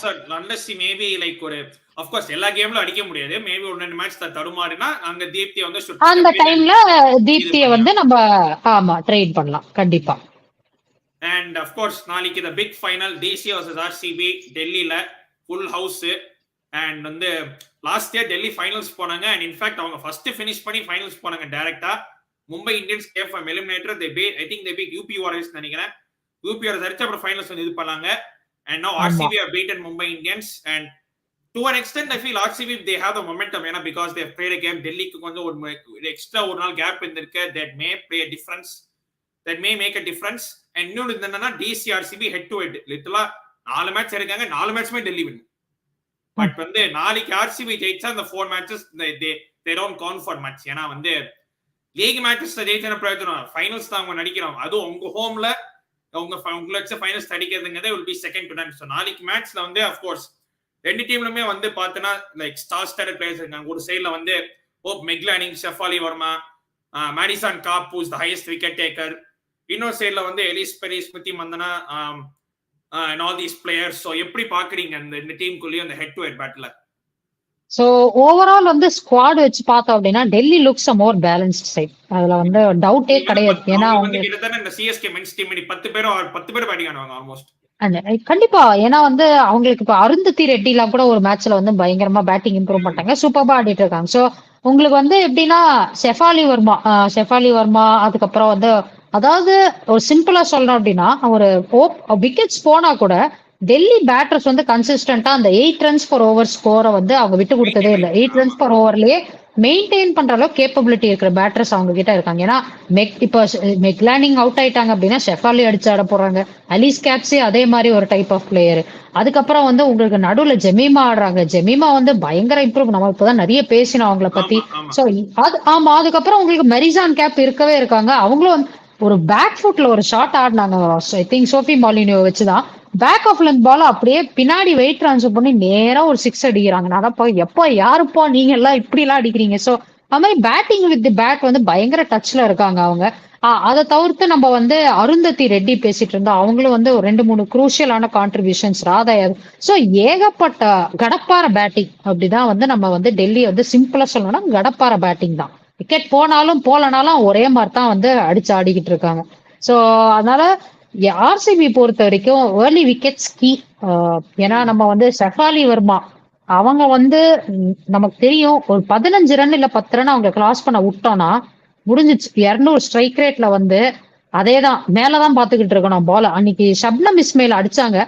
[SPEAKER 1] மேபி லைக் ஒரு ஆஃப் கோர்ஸ் எல்லா கேம்ல அடிக்க முடியாது, மேபி ஒரு 2 மேட்ச் தடுமாறினா அங்க தீப்தி வந்து
[SPEAKER 2] அந்த டைம்ல தீப்தியை வந்து நம்ம ஆமா ட்ரேட் பண்ணலாம் கண்டிப்பா.
[SPEAKER 1] அண்ட் ஆஃப் கோர்ஸ் நாளைக்கு the big final DC vs RCB டெல்லியில ஃபுல் ஹவுஸ். அண்ட் வந்து லாஸ்ட் இயர் டெல்லி ஃபைனல்ஸ் போனாங்க, அண்ட் இன்ஃபேக்ட் அவங்க ஃபர்ஸ்ட் ஃபினிஷ் பண்ணி ஃபைனல்ஸ் போனாங்க டைரக்டா. Mumbai Indians came from eliminator I think they beat UP Warriors நினைக்கிறேன். UP Warriors அடிச்சு அப்புறம் ஃபைனல்ஸ் வந்து இது பண்ணாங்க. And now RCB have beaten Mumbai Indians, and to an extent I feel RCB they have the momentum, because they have played a game. டெல்லிக்கு கொஞ்சம் ஒரு extra ஒரு நாள் கேப் இருந்திருக்கு, that may play a difference, that may make a difference. And இன்னொரு என்னன்னா DC RCB head to head லிட்டரலா 4 match இருக்காங்க, 4 மேட்ச்மே Delhi win. But வந்து நாளைக்கு RCB ஜெயிச்சா அந்த 4 matches they don't count for much. ஏன்னா வந்து லீக் மேட்சஸ் ஜெயிச்சா பிரயோஜனம், ஃபைனல்ஸ் தான் அவங்க நடிக்கிறாங்க, அதுவும் உங்க ஹோம்ல உங்களை வச்சு ஃபைனல்ஸ் அடிக்கிறதுங்கிறதே will be second to none. So நாளைக்கு மேட்ச்ல வந்து ஆஃப் கோர்ஸ் ரெண்டு டீம்லுமே வந்து பார்த்தோன்னா லைக் ஸ்டார்டட் பிளேயர்ஸ் இருக்காங்க. ஒரு சைட்ல வந்து ஹோப் Meg Lanning, Shafali Verma, Madison Kapp who is the highest wicket taker. இன்னொரு சைட்ல வந்து Ellyse Perry, Smriti Mandhana and all these players. ஸோ எப்படி பாக்குறீங்க இந்த டீமுக்குள்ளேயும் அந்த head to head battle?
[SPEAKER 2] So overall வந்து ஸ்குவாட் வச்சு பார்த்தோம் அப்படின்னா Delhi looks a more balanced side, அதுல வந்து டவுட்டே கிடையாது. ஏன்னா அவங்க
[SPEAKER 1] கிட்டத்தட்ட இந்த சிஎஸ்கே மென்ஸ் டீம் 10 பேர் பேட்டிங் ஆடுவாங்க ஆல்மோஸ்ட்.
[SPEAKER 2] கண்டிப்பா. ஏன்னா வந்து அவங்களுக்கு இப்ப அருந்ததி ரெட்டி எல்லாம் கூட ஒரு மேட்ச்ல வந்து பயங்கரமா பேட்டிங் இம்ப்ரூவ் பண்ணிட்டாங்க, சூப்பர்பா ஆடிட்டு இருக்காங்க. சோ உங்களுக்கு வந்து எப்படின்னா ஷெஃபாலி வர்மா அதுக்கப்புறம் வந்து அதாவது ஒரு சிம்பிளா சொல்லணும் அப்படின்னா ஒரு விக்கெட்ஸ் போனா கூட டெல்லி பேட்டர்ஸ் வந்து கன்சிஸ்டன்டா அந்த 8 runs per over ஸ்கோரை வந்து அவங்க விட்டு கொடுத்ததே இல்லை. 8 runs per overலயே மெயின்டைன் பண்ற அளவுக்கு கேப்பபிலிட்டி இருக்கிற பேட்டர்ஸ் அவங்க கிட்ட இருக்காங்க. ஏன்னா இப்போ மெக்லானிங் அவுட் ஆயிட்டாங்க அப்படின்னா ஷெஃபாலி அடிச்சு ஆட போறாங்க, அலிஸ் கேப்ஸே அதே மாதிரி ஒரு டைப் ஆஃப் பிளேயர். அதுக்கப்புறம் வந்து உங்களுக்கு நடுவுல ஜெமீமா ஆடுறாங்க, ஜெமீமா வந்து பயங்கர இம்ப்ரூவ், நம்ம இப்பதான் நிறைய பேசினோம் அவங்கள பத்தி. சோ அதுக்கப்புறம் உங்களுக்கு மெரிசான் கேப் இருக்கவே இருக்காங்க. அவங்களும் ஒரு பேக் ஃபுட்ல ஒரு ஷாட் ஆடினாங்க, ஐ திங்க் சோஃபி மாலினியோ வச்சுதான் பேக் ஆஃப் லென்த் பால் அப்படியே பின்னாடி வெயிட் ட்ரான்ஸ்ஃபர் பண்ணி நேரா ஒரு 6 அடிக்கிறாங்க. நான் எப்போ யாருப்பா நீங்க எல்லாம் இப்படி எல்லாம் அடிக்கிறீங்க? சோ அது மாதிரி பேட்டிங் வித் பேட் வந்து பயங்கர டச்ல இருக்காங்க அவங்க. அதை தவிர்த்து நம்ம வந்து அருந்ததி ரெட்டி பேசிட்டு இருந்தோம், அவங்களும் வந்து ஒரு 2-3 குரூஷியலான கான்ட்ரிபியூஷன்ஸ் ராதா. சோ ஏகப்பட்ட கடப்பார பேட்டிங். அப்படிதான் வந்து நம்ம வந்து டெல்லி வந்து சிம்பிளா சொல்லணும்னா கடப்பார பேட்டிங் தான். விக்கெட் போனாலும் போலனாலும் ஒரே மாதிரி தான் வந்து அடிச்சு ஆடிக்கிட்டு இருக்காங்க. சோ அதனால ஆர்சிபி பொறுத்த வரைக்கும் ஏர்லி விக்கெட்ஸ் கீ. ஏன்னா நம்ம வந்து ஷெஃபாலி வர்மா அவங்க வந்து நமக்கு தெரியும் ஒரு 15 ரன் இல்ல 10 ரன் அவங்க கிராஸ் பண்ண விட்டோம்னா முடிஞ்சிச்சு. 200 ஸ்ட்ரைக் ரேட்ல வந்து அதேதான் மேலதான் பாத்துக்கிட்டு இருக்கணும் பால. அன்னைக்கு ஷப்னம் இஸ்மாயில் அடிச்சாங்க,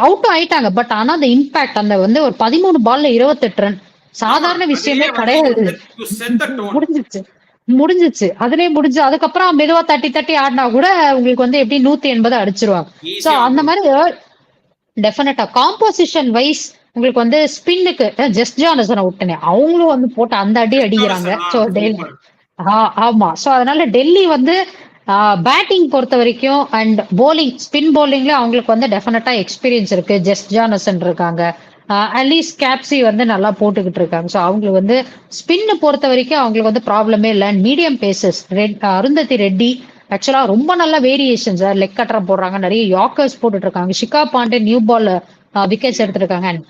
[SPEAKER 2] அவுட்டும் ஆயிட்டாங்க. பட் ஆனா அந்த இம்பாக்ட் அந்த வந்து ஒரு 13 பால்ல 28 ரன் சாதாரண விஷயமே கிடையாது. முடிஞ்சிச்சு அதுலயே முடிஞ்சு. அதுக்கப்புறம் மெதுவா தட்டி ஆடினா கூட உங்களுக்கு வந்து எப்படி 180 அடிச்சிருவாங்க. சோ அந்த மாதிரி டெஃபினட்டா காம்போசிஷன் வைஸ் உங்களுக்கு வந்து ஸ்பின்னுக்கு ஜஸ்ட் ஜானசனை விட்டனே அவங்களும் வந்து போட்டு அந்த அடி அடிக்கிறாங்க. சோ டெல்லி ஆமா. சோ அதனால டெல்லி வந்து பேட்டிங் பொறுத்த வரைக்கும் அண்ட் போலிங் ஸ்பின் போலிங்ல அவங்களுக்கு வந்து டெஃபினட்டா எக்ஸ்பீரியன்ஸ் இருக்கு. ஜஸ்ட் ஜானசன் இருக்காங்க, அட்லீஸ்ட் கேப்சி வந்து நல்லா போட்டுக்கிட்டு இருக்காங்க. ஸோ அவங்களுக்கு வந்து ஸ்பின்னு பொறுத்த வரைக்கும் அவங்களுக்கு வந்து ப்ராப்ளமே இல்லை. மீடியம் பேசஸ் அருந்ததி ரெட்டி ஆக்சுவலா ரொம்ப நல்ல வேரியேஷன்ஸ் லெக் கட்டர் போடுறாங்க, நிறைய யாக்கர்ஸ் போட்டுட்டு இருக்காங்க. Shikha Pandey new ball wickets எடுத்திருக்காங்க. அண்ட்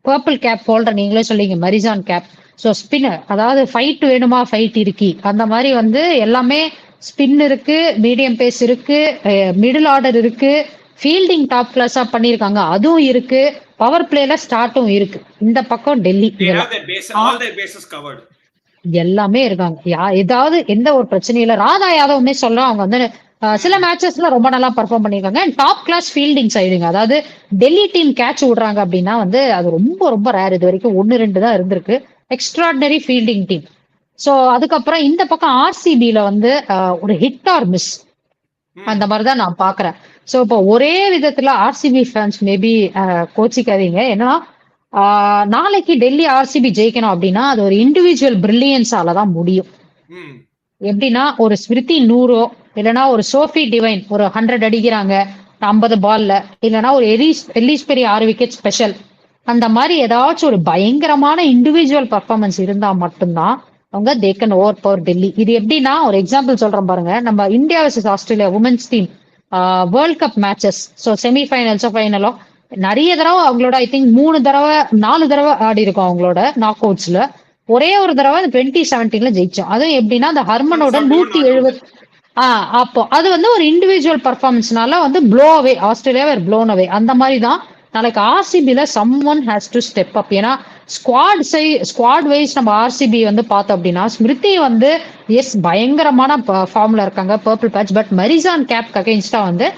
[SPEAKER 2] பர்பிள் கேப் ஹோல்டர் நீங்களே சொல்லிங்க மரிசான் கேப். ஸோ ஸ்பின்னர் அதாவது ஃபைட் வேணுமா ஃபைட் இருக்கி அந்த மாதிரி வந்து எல்லாமே ஸ்பின் இருக்கு, மீடியம் பேஸ் இருக்கு, மிடில் ஆர்டர் இருக்கு, ஃபீல்டிங் டாப் கிளாஸா பண்ணிருக்காங்க அதுவும் இருக்கு, பவர் பிளேல ஸ்டார்ட்டும் இருக்கு. இந்த பக்கம் டெல்லி எல்லாமே இருக்காங்க. ஏதாவது எந்த ஒரு பிரச்சனையும் இல்ல. ராதா யாதவ்மே சொல்றோம் அவங்க வந்து சில மேட்சஸ்ல ரொம்ப நல்லா பெர்ஃபார்ம் பண்ணிருக்காங்க. அண்ட் டாப் கிளாஸ் ஃபீல்டிங் சைடுங்க. அதாவது டெல்லி டீம் கேட்ச் விடுறாங்க அப்படின்னா வந்து அது ரொம்ப ரொம்ப ரேர். இது வரைக்கும் 1-2 தான் இருந்திருக்கு. Extraordinary fielding team. சோ அதுக்கப்புறம் இந்த பக்கம் ஆர்சிபில வந்து ஒரு ஹிட் ஆர் மிஸ் அந்த மாதிரிதான் நான் பாக்குறேன். சோ இப்போ ஒரே விதத்துல ஆர்சிபி ஃபேன்ஸ் மேபி கோச்சிக்காதீங்க. ஏன்னா நாளைக்கு டெல்லி ஆர்சிபி ஜெயிக்கணும் அப்படின்னா அது ஒரு இண்டிவிஜுவல் பிரில்லியன்ஸால தான் முடியும். எப்படின்னா ஒரு ஸ்மிருதி 100 இல்லைன்னா ஒரு சோஃபி டிவைன் ஒரு 100 அடிக்கிறாங்க 50 பால்ல, இல்லைன்னா ஒரு எலிஸ் பெரிய 6 விக்கெட் ஸ்பெஷல், அந்த மாதிரி ஏதாச்சும் ஒரு பயங்கரமான இண்டிவிஜுவல் பர்ஃபார்மன்ஸ் இருந்தா மட்டும்தான் அவங்க they can overpower Delhi. இது எப்படின்னா ஒரு எக்ஸாம்பிள் சொல்றேன் பாருங்க. நம்ம India versus Australia women's team world cup matches, so செமிஃபைனல்ஸோ ஃபைனலோ நிறைய தடவை அவங்களோட ஐ திங்க் 4 தடவை ஆடி இருக்கும் அவங்களோட நாக் அவுட்ஸ்ல. ஒரே ஒரு தடவை 2017 ஜெயிச்சோம். அதுவும் எப்படின்னா அந்த ஹர்மனோட 170 அப்போ அது வந்து ஒரு இண்டிவிஜுவல் பர்ஃபார்மன்ஸ்னால வந்து blow away, Australia blown away. அந்த மாதிரி தான் நாளைக்கு ஆர்சிபில someone has to step up. ஏன்னா ஸ்குவாட் வைஸ் நம்ம ஆர்சிபி வந்து பார்த்தோம் அப்படின்னா ஸ்மிருதி வந்து எஸ் பயங்கரமான ஃபார்ம்ல இருக்காங்க purple patch. But Marizanne Kapp அகைன்ஸ்டா வந்து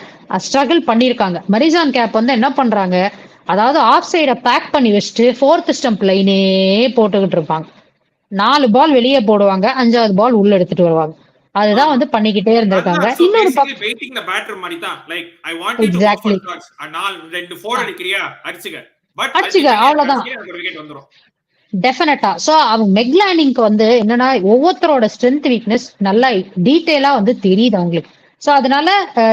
[SPEAKER 2] ஸ்ட்ரகிள் பண்ணியிருக்காங்க. மரிசான் கேப் வந்து என்ன பண்றாங்க, அதாவது ஆஃப் சைட பேக் பண்ணி வச்சுட்டு 4th ஸ்டம்ப் லைனே போட்டுக்கிட்டு இருப்பாங்க. 4 பால் வெளியே போடுவாங்க, 5வது பால் உள்ள எடுத்துட்டு வருவாங்க. அதுதான் வந்து பண்ணிக்கிட்டே இருந்திருக்காங்க. இன்னொரு அவ்வளவுதான் டெஃபினட்டா. சோ அவங்க மெக்லானிங்க்கு வந்து என்னன்னா ஒவ்வொருத்தரோட ஸ்ட்ரென்த் வீக்னஸ் நல்லா டீடைலா வந்து தெரியுது அவங்களுக்கு. சோ அதனால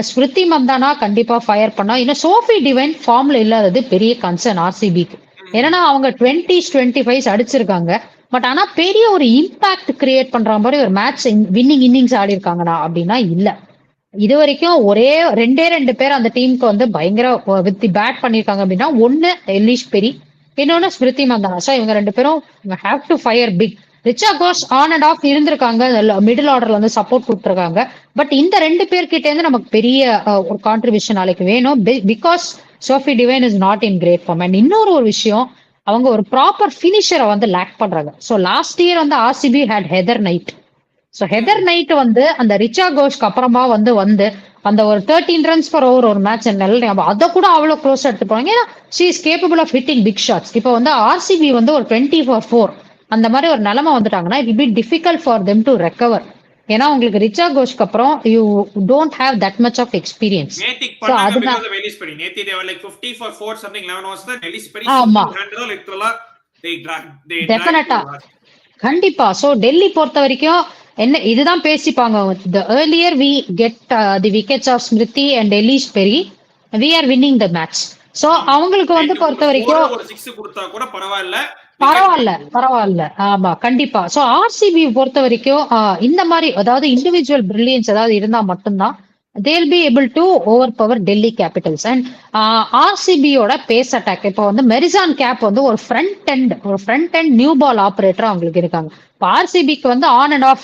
[SPEAKER 2] ஸ்மிருதி மந்தானா கண்டிப்பா ஃபயர் பண்ணா. இன்னும் சோஃபி டிவைன் ஃபார்ம்ல இல்லாதது பெரிய கன்சர்ன் ஆர்சிபிக்கு. ஏன்னா அவங்க 20s 25s அடிச்சிருக்காங்க. பட் ஆனா பெரிய ஒரு இம்பாக்ட் கிரியேட் பண்ற மாதிரி ஒரு மேட்ச் வின்னிங் இன்னிங்ஸ் ஆடி இருக்காங்கண்ணா அப்படின்னா இல்ல. இது வரைக்கும் ரெண்டு பேர் அந்த டீமுக்கு வந்து பயங்கர வித் பேட் பண்ணிருக்காங்க அப்படின்னா ஒன்னு எலிஷ் பெரி, இன்னொன்னு ஸ்மிருதி மந்தானா. ஸோ இவங்க 2 பேரும் have to fire big. Richa Ghosh on and off இருந்திருக்காங்க, மிடில் ஆர்டர்ல வந்து சப்போர்ட் கொடுத்துருக்காங்க. பட் இந்த 2 பேர்கிட்ட இருந்து நமக்கு பெரிய ஒரு கான்ட்ரிபியூஷன் நாளைக்கு வேணும். Because Sophie Devine is not in great form. And இன்னொரு ஒரு விஷயம், அவங்க ஒரு ப்ராப்பர் ஃபினிஷரை வந்து லேக் பண்றாங்க. ஸோ லாஸ்ட் இயர் வந்து RCB had Heather Knight. So Heather Knight வந்து அந்த ரிச்சா கோஷ்க்கு அப்புறமா வந்து அந்த ஒரு 13 runs per over ஒரு மேட்ச் அதை கூட அவ்வளவு க்ளோஸ் எடுத்து போனாங்க. ஏன்னா she is capable of hitting big shots. இப்போ வந்து ஆர்சிபி வந்து ஒரு 20-4 அந்த மாதிரி ஒரு நிலைமை வந்துட்டாங்கன்னா it be difficult for them to recover. ஏன்னா உங்களுக்கு ரிச்சா கோஷ்க்கு அப்புறம் you don't have that much of experience. Definitely கண்டிப்பா. சோ டெல்லி பொறுத்த வரைக்கும் என்ன இதுதான் பேசிப்பாங்க, the earlier we get the wickets of Smriti and Ellyse Perry we are winning the match. So அவங்களுக்கு வந்து பொறுத்த வரைக்கும் பரவாயில்ல. ஆமா கண்டிப்பா. சோ ஆர்சிபி பொறுத்த வரைக்கும் இந்த மாதிரி அதாவது இண்டிவிஜுவல் பிரில்லியன்ஸ் ஏதாவது இருந்தா மட்டும்தான் they'll be able to overpower Delhi Capitals. And ஆர்சிபியோட பேஸ் அட்டாக் இப்போ வந்து மெரிசான் கேப் வந்து ஒரு front end new ball operator அவங்களுக்கு இருக்காங்க. இப்போ ஆர்சிபிக்கு வந்து on and off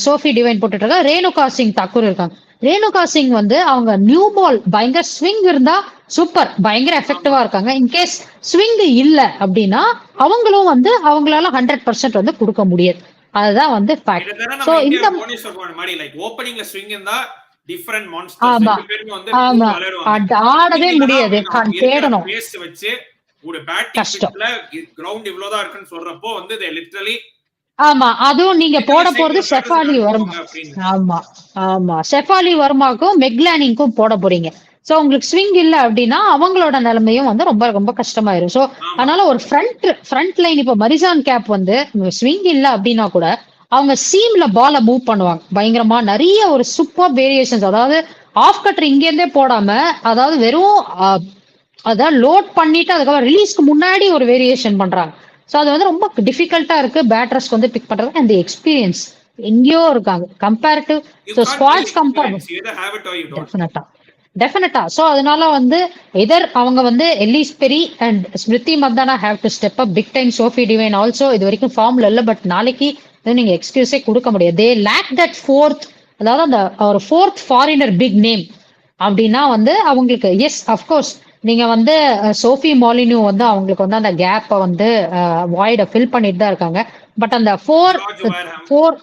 [SPEAKER 2] Sophie Devine போட்டுட்டு இருக்காங்க, ரேணுகா சிங் தாக்கூர் இருக்காங்க. ரேணுகா சிங் வந்து அவங்க நியூ பால் பயங்கர ஸ்விங் இருந்தா சூப்பர் பயங்கர எஃபெக்டிவா இருக்காங்க. இன்கேஸ் ஸ்விங் இல்ல அப்படின்னா அவங்களும் வந்து அவங்களால 100% வந்து கொடுக்க முடியாது. அதுதான் வந்து ஃபேக்ட். சோ இந்த
[SPEAKER 1] டிஃபரண்ட் மான்ஸ்டர்ஸ் ரெண்டு பேருமே வந்து
[SPEAKER 2] ஆடவே முடியாது, தேடணும்.
[SPEAKER 1] பேஸ் வச்சு ஒரு பேட்டிங் பிட்ச்ல கிரவுண்ட் இவ்வளவுதான் இருக்குன்னு சொல்றப்போ வந்து they literally
[SPEAKER 2] ஆமா அதுவும் நீங்க போட போறது ஷெஃபாலி வர்மா. ஆமா ஷெஃபாலி வர்மாக்கும் மெக்லானிங்க்கும் போட போறீங்க. சோ உங்களுக்கு ஸ்விங் இல்ல அப்படின்னா அவங்களோட நிலைமையும் வந்து ரொம்ப ரொம்ப கஷ்டமாயிரும். சோ அதனால ஒரு ஃப்ரண்ட் லைன் இப்ப மரிசான் கேப் வந்து ஸ்விங் இல்ல அப்படின்னா கூட அவங்க சீம்ல பால மூவ் பண்ணுவாங்க பயங்கரமா. நிறைய ஒரு சூப்பர் வேரியேஷன்ஸ், அதாவது ஆஃப் கட்டர் இங்க இருந்தே போடாம அதாவது வெறும் அதான் லோட் பண்ணிட்டு அதுக்கப்புறம் ரிலீஸ்க்கு முன்னாடி ஒரு வேரியேஷன் பண்றாங்க. ஸோ அது வந்து ரொம்ப டிஃபிகல்ட்டா இருக்கு பேட்டர்ஸ்க்கு வந்து பிக் பண்றது. அந்த எக்ஸ்பீரியன்ஸ் எங்கேயோ இருக்காங்க comparative.
[SPEAKER 1] You
[SPEAKER 2] so
[SPEAKER 1] can't buy
[SPEAKER 2] squads compare
[SPEAKER 1] experience. You either have it or you don't.
[SPEAKER 2] டெஃபினட்டா டெஃபினட்டா. ஸோ அதனால வந்து எதர் அவங்க வந்து Ellyse Perry and Smriti Mandhana have to step up big time. Sophie Devine also இது வரைக்கும் ஃபார்ம்ல இல்லை, பட் நாளைக்கு நீங்க எக்ஸ்கியூஸே கொடுக்க முடியாது. தே லேக் தட் ஃபோர்த், அதாவது அந்த ஒரு ஃபோர்த் ஃபாரினர் பிக் நேம் அப்படின்னா வந்து அவங்களுக்கு எஸ் அஃப்கோர்ஸ் நீங்க வந்து சோஃபி மாலினியூ வந்து அவங்களுக்கு வந்து அந்த கேப்பை வந்து வாய்டை ஃபில் பண்ணிட்டு தான் இருக்காங்க. பட் அந்த
[SPEAKER 1] George Wareham.
[SPEAKER 2] For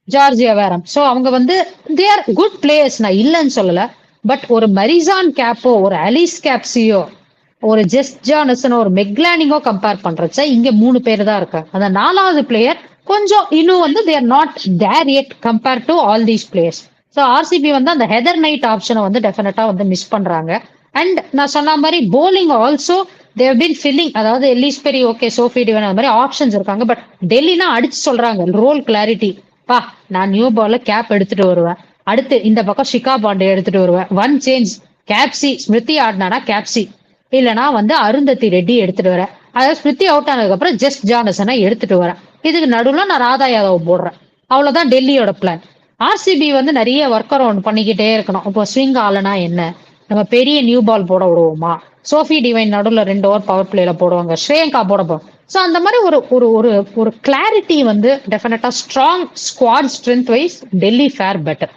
[SPEAKER 2] Georgia Wareham. So அவங்க வந்து தே ஆர் குட் பிளேயர்ஸ், நான் இல்லைன்னு சொல்லல. பட் ஒரு மரிசான் கேப்போ, ஒரு அலிஸ் கேப்சியோ, ஒரு ஜெஸ் ஜானசனோ, ஒரு மெக்லானிங்கோ கம்பேர் பண்றச்ச இங்க 3 பேர் தான் இருக்காங்க. அந்த 4வது பிளேயர் கொஞ்சம் இன்னும் வந்து they are not there yet compare to all these players. So RCB வந்து அந்த ஹெதர் நைட் ஆப்ஷனை வந்து டெஃபினட்டா வந்து மிஸ் பண்றாங்க. அண்ட் நான் சொன்ன மாதிரி bowling also they've been filling, அதாவது Ellyse Perry okay Sophie Devine அந்த மாதிரி ஆப்ஷன்ஸ் இருக்காங்க. பட் டெல்லினா அடிச்சு சொல்றாங்க ரோல் கிளாரிட்டி, பா நான் நியூ பால்ல கேப் எடுத்துட்டு வருவேன், அடுத்து இந்த பக்கம் ஷிகா பாண்டே எடுத்துட்டு வருவேன், ஒன் சேஞ்ச் கேப்சி ஸ்மிருதி ஆடினானா கேப்சி, இல்லைனா வந்து அருந்ததி ரெட்டி எடுத்துட்டு வரேன், அதாவது ஸ்மிருதி அவுட் ஆனதுக்கு அப்புறம் ஜஸ்ட் ஜானசனை எடுத்துட்டு வரேன், இதுக்கு நடுவில் நான் ராதா யாதவ் போடுறேன். அவ்வளவுதான் டெல்லியோட பிளான். ஆர்சிபி வந்து நிறைய ஒர்க் அரவுண்ட் பண்ணிக்கிட்டே இருக்கணும். இப்போ ஸ்விங் ஆலனா என்ன, நம்ம பெரிய நியூ பால் போட விடுவோமா, சோஃபி டிவைன் நடுவில் 2 ஓவர் பவர் பிளேல போடுவாங்க, ஸ்ரேயங்கா போட போறோம். ஸோ அந்த மாதிரி ஒரு ஒரு ஒரு ஒரு கிளாரிட்டி வந்து definitely strong squad strength wise Delhi fair better.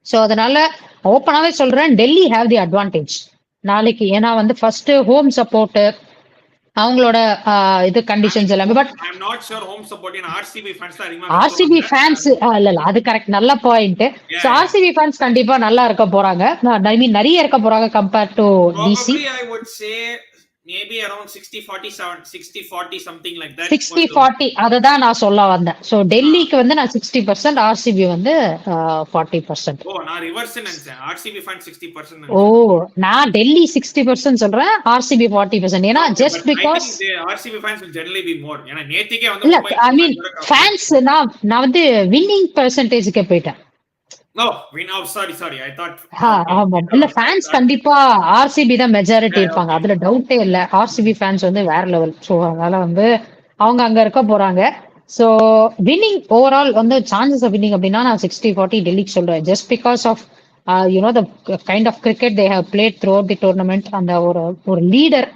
[SPEAKER 2] So அதனால ஓப்பனாவே சொல்றேன் டெல்லி ஹேவ் தி அட்வான்டேஜ் நாளைக்கு. ஏன்னா வந்து ஃபர்ஸ்ட் ஹோம் சப்போர்ட் அவங்களோட இது கண்டிஷன்ஸ் எல்லாமே. But
[SPEAKER 1] I'm not sure home support in RCB fans தான் அதிகமா
[SPEAKER 2] ஆர்சிபி ஃபேன்ஸ் இல்ல அது கரெக்ட், நல்ல பாயிண்ட். ஸோ ஆர்சிபி ஃபேன்ஸ் கண்டிப்பா நல்லா இருக்க போறாங்க, ஐ மீன் நிறைய இருக்க போறாங்க compare to DC.
[SPEAKER 1] Probably I would say maybe around 60-40 60-40 something like that.
[SPEAKER 2] 60-40 அததான் நான் சொல்ல வந்தேன். சோ டெல்லிக்கு வந்து நான் 60%, ஆர்சிபி வந்து 40%.
[SPEAKER 1] ஓ நான் ரிவர்ஸ் நினைச்சேன், RCB fans 60%.
[SPEAKER 2] ஓ நான் டெல்லி 60% சொல்றேன், ஆர்சிபி 40%. ஏன்னா just because
[SPEAKER 1] RCB fans will generally be more. ஏன்னா நேத்திக்கே
[SPEAKER 2] இல்ல
[SPEAKER 1] வந்து
[SPEAKER 2] ஐ மீன் ஃபேன்ஸ் நான் வந்து வின்னிங் பெர்சன்டேஜ்க்கு போயிட்டேன்.
[SPEAKER 1] No, sorry. I thought.
[SPEAKER 2] ஆமா இல்ல ஃபேன்ஸ் கண்டிப்பா ஆர்சிபி தான் மெஜாரிட்டி இருப்பாங்க, அதுல டவுட்டே இல்ல. ஆர்சிபி ஃபேன்ஸ் வந்து வேற லெவல். ஸோ அதனால வந்து அவங்க அங்க இருக்க போறாங்க. ஸோ வின்னிங் ஓவரால் வந்து சான்சஸ் ஆஃப் வின்னிங் அப்படின்னா நான் 60-40 டெல்லிக்கு சொல்றேன். Just because of you know the kind of cricket they have played throughout the tournament. அந்த ஒரு லீடர்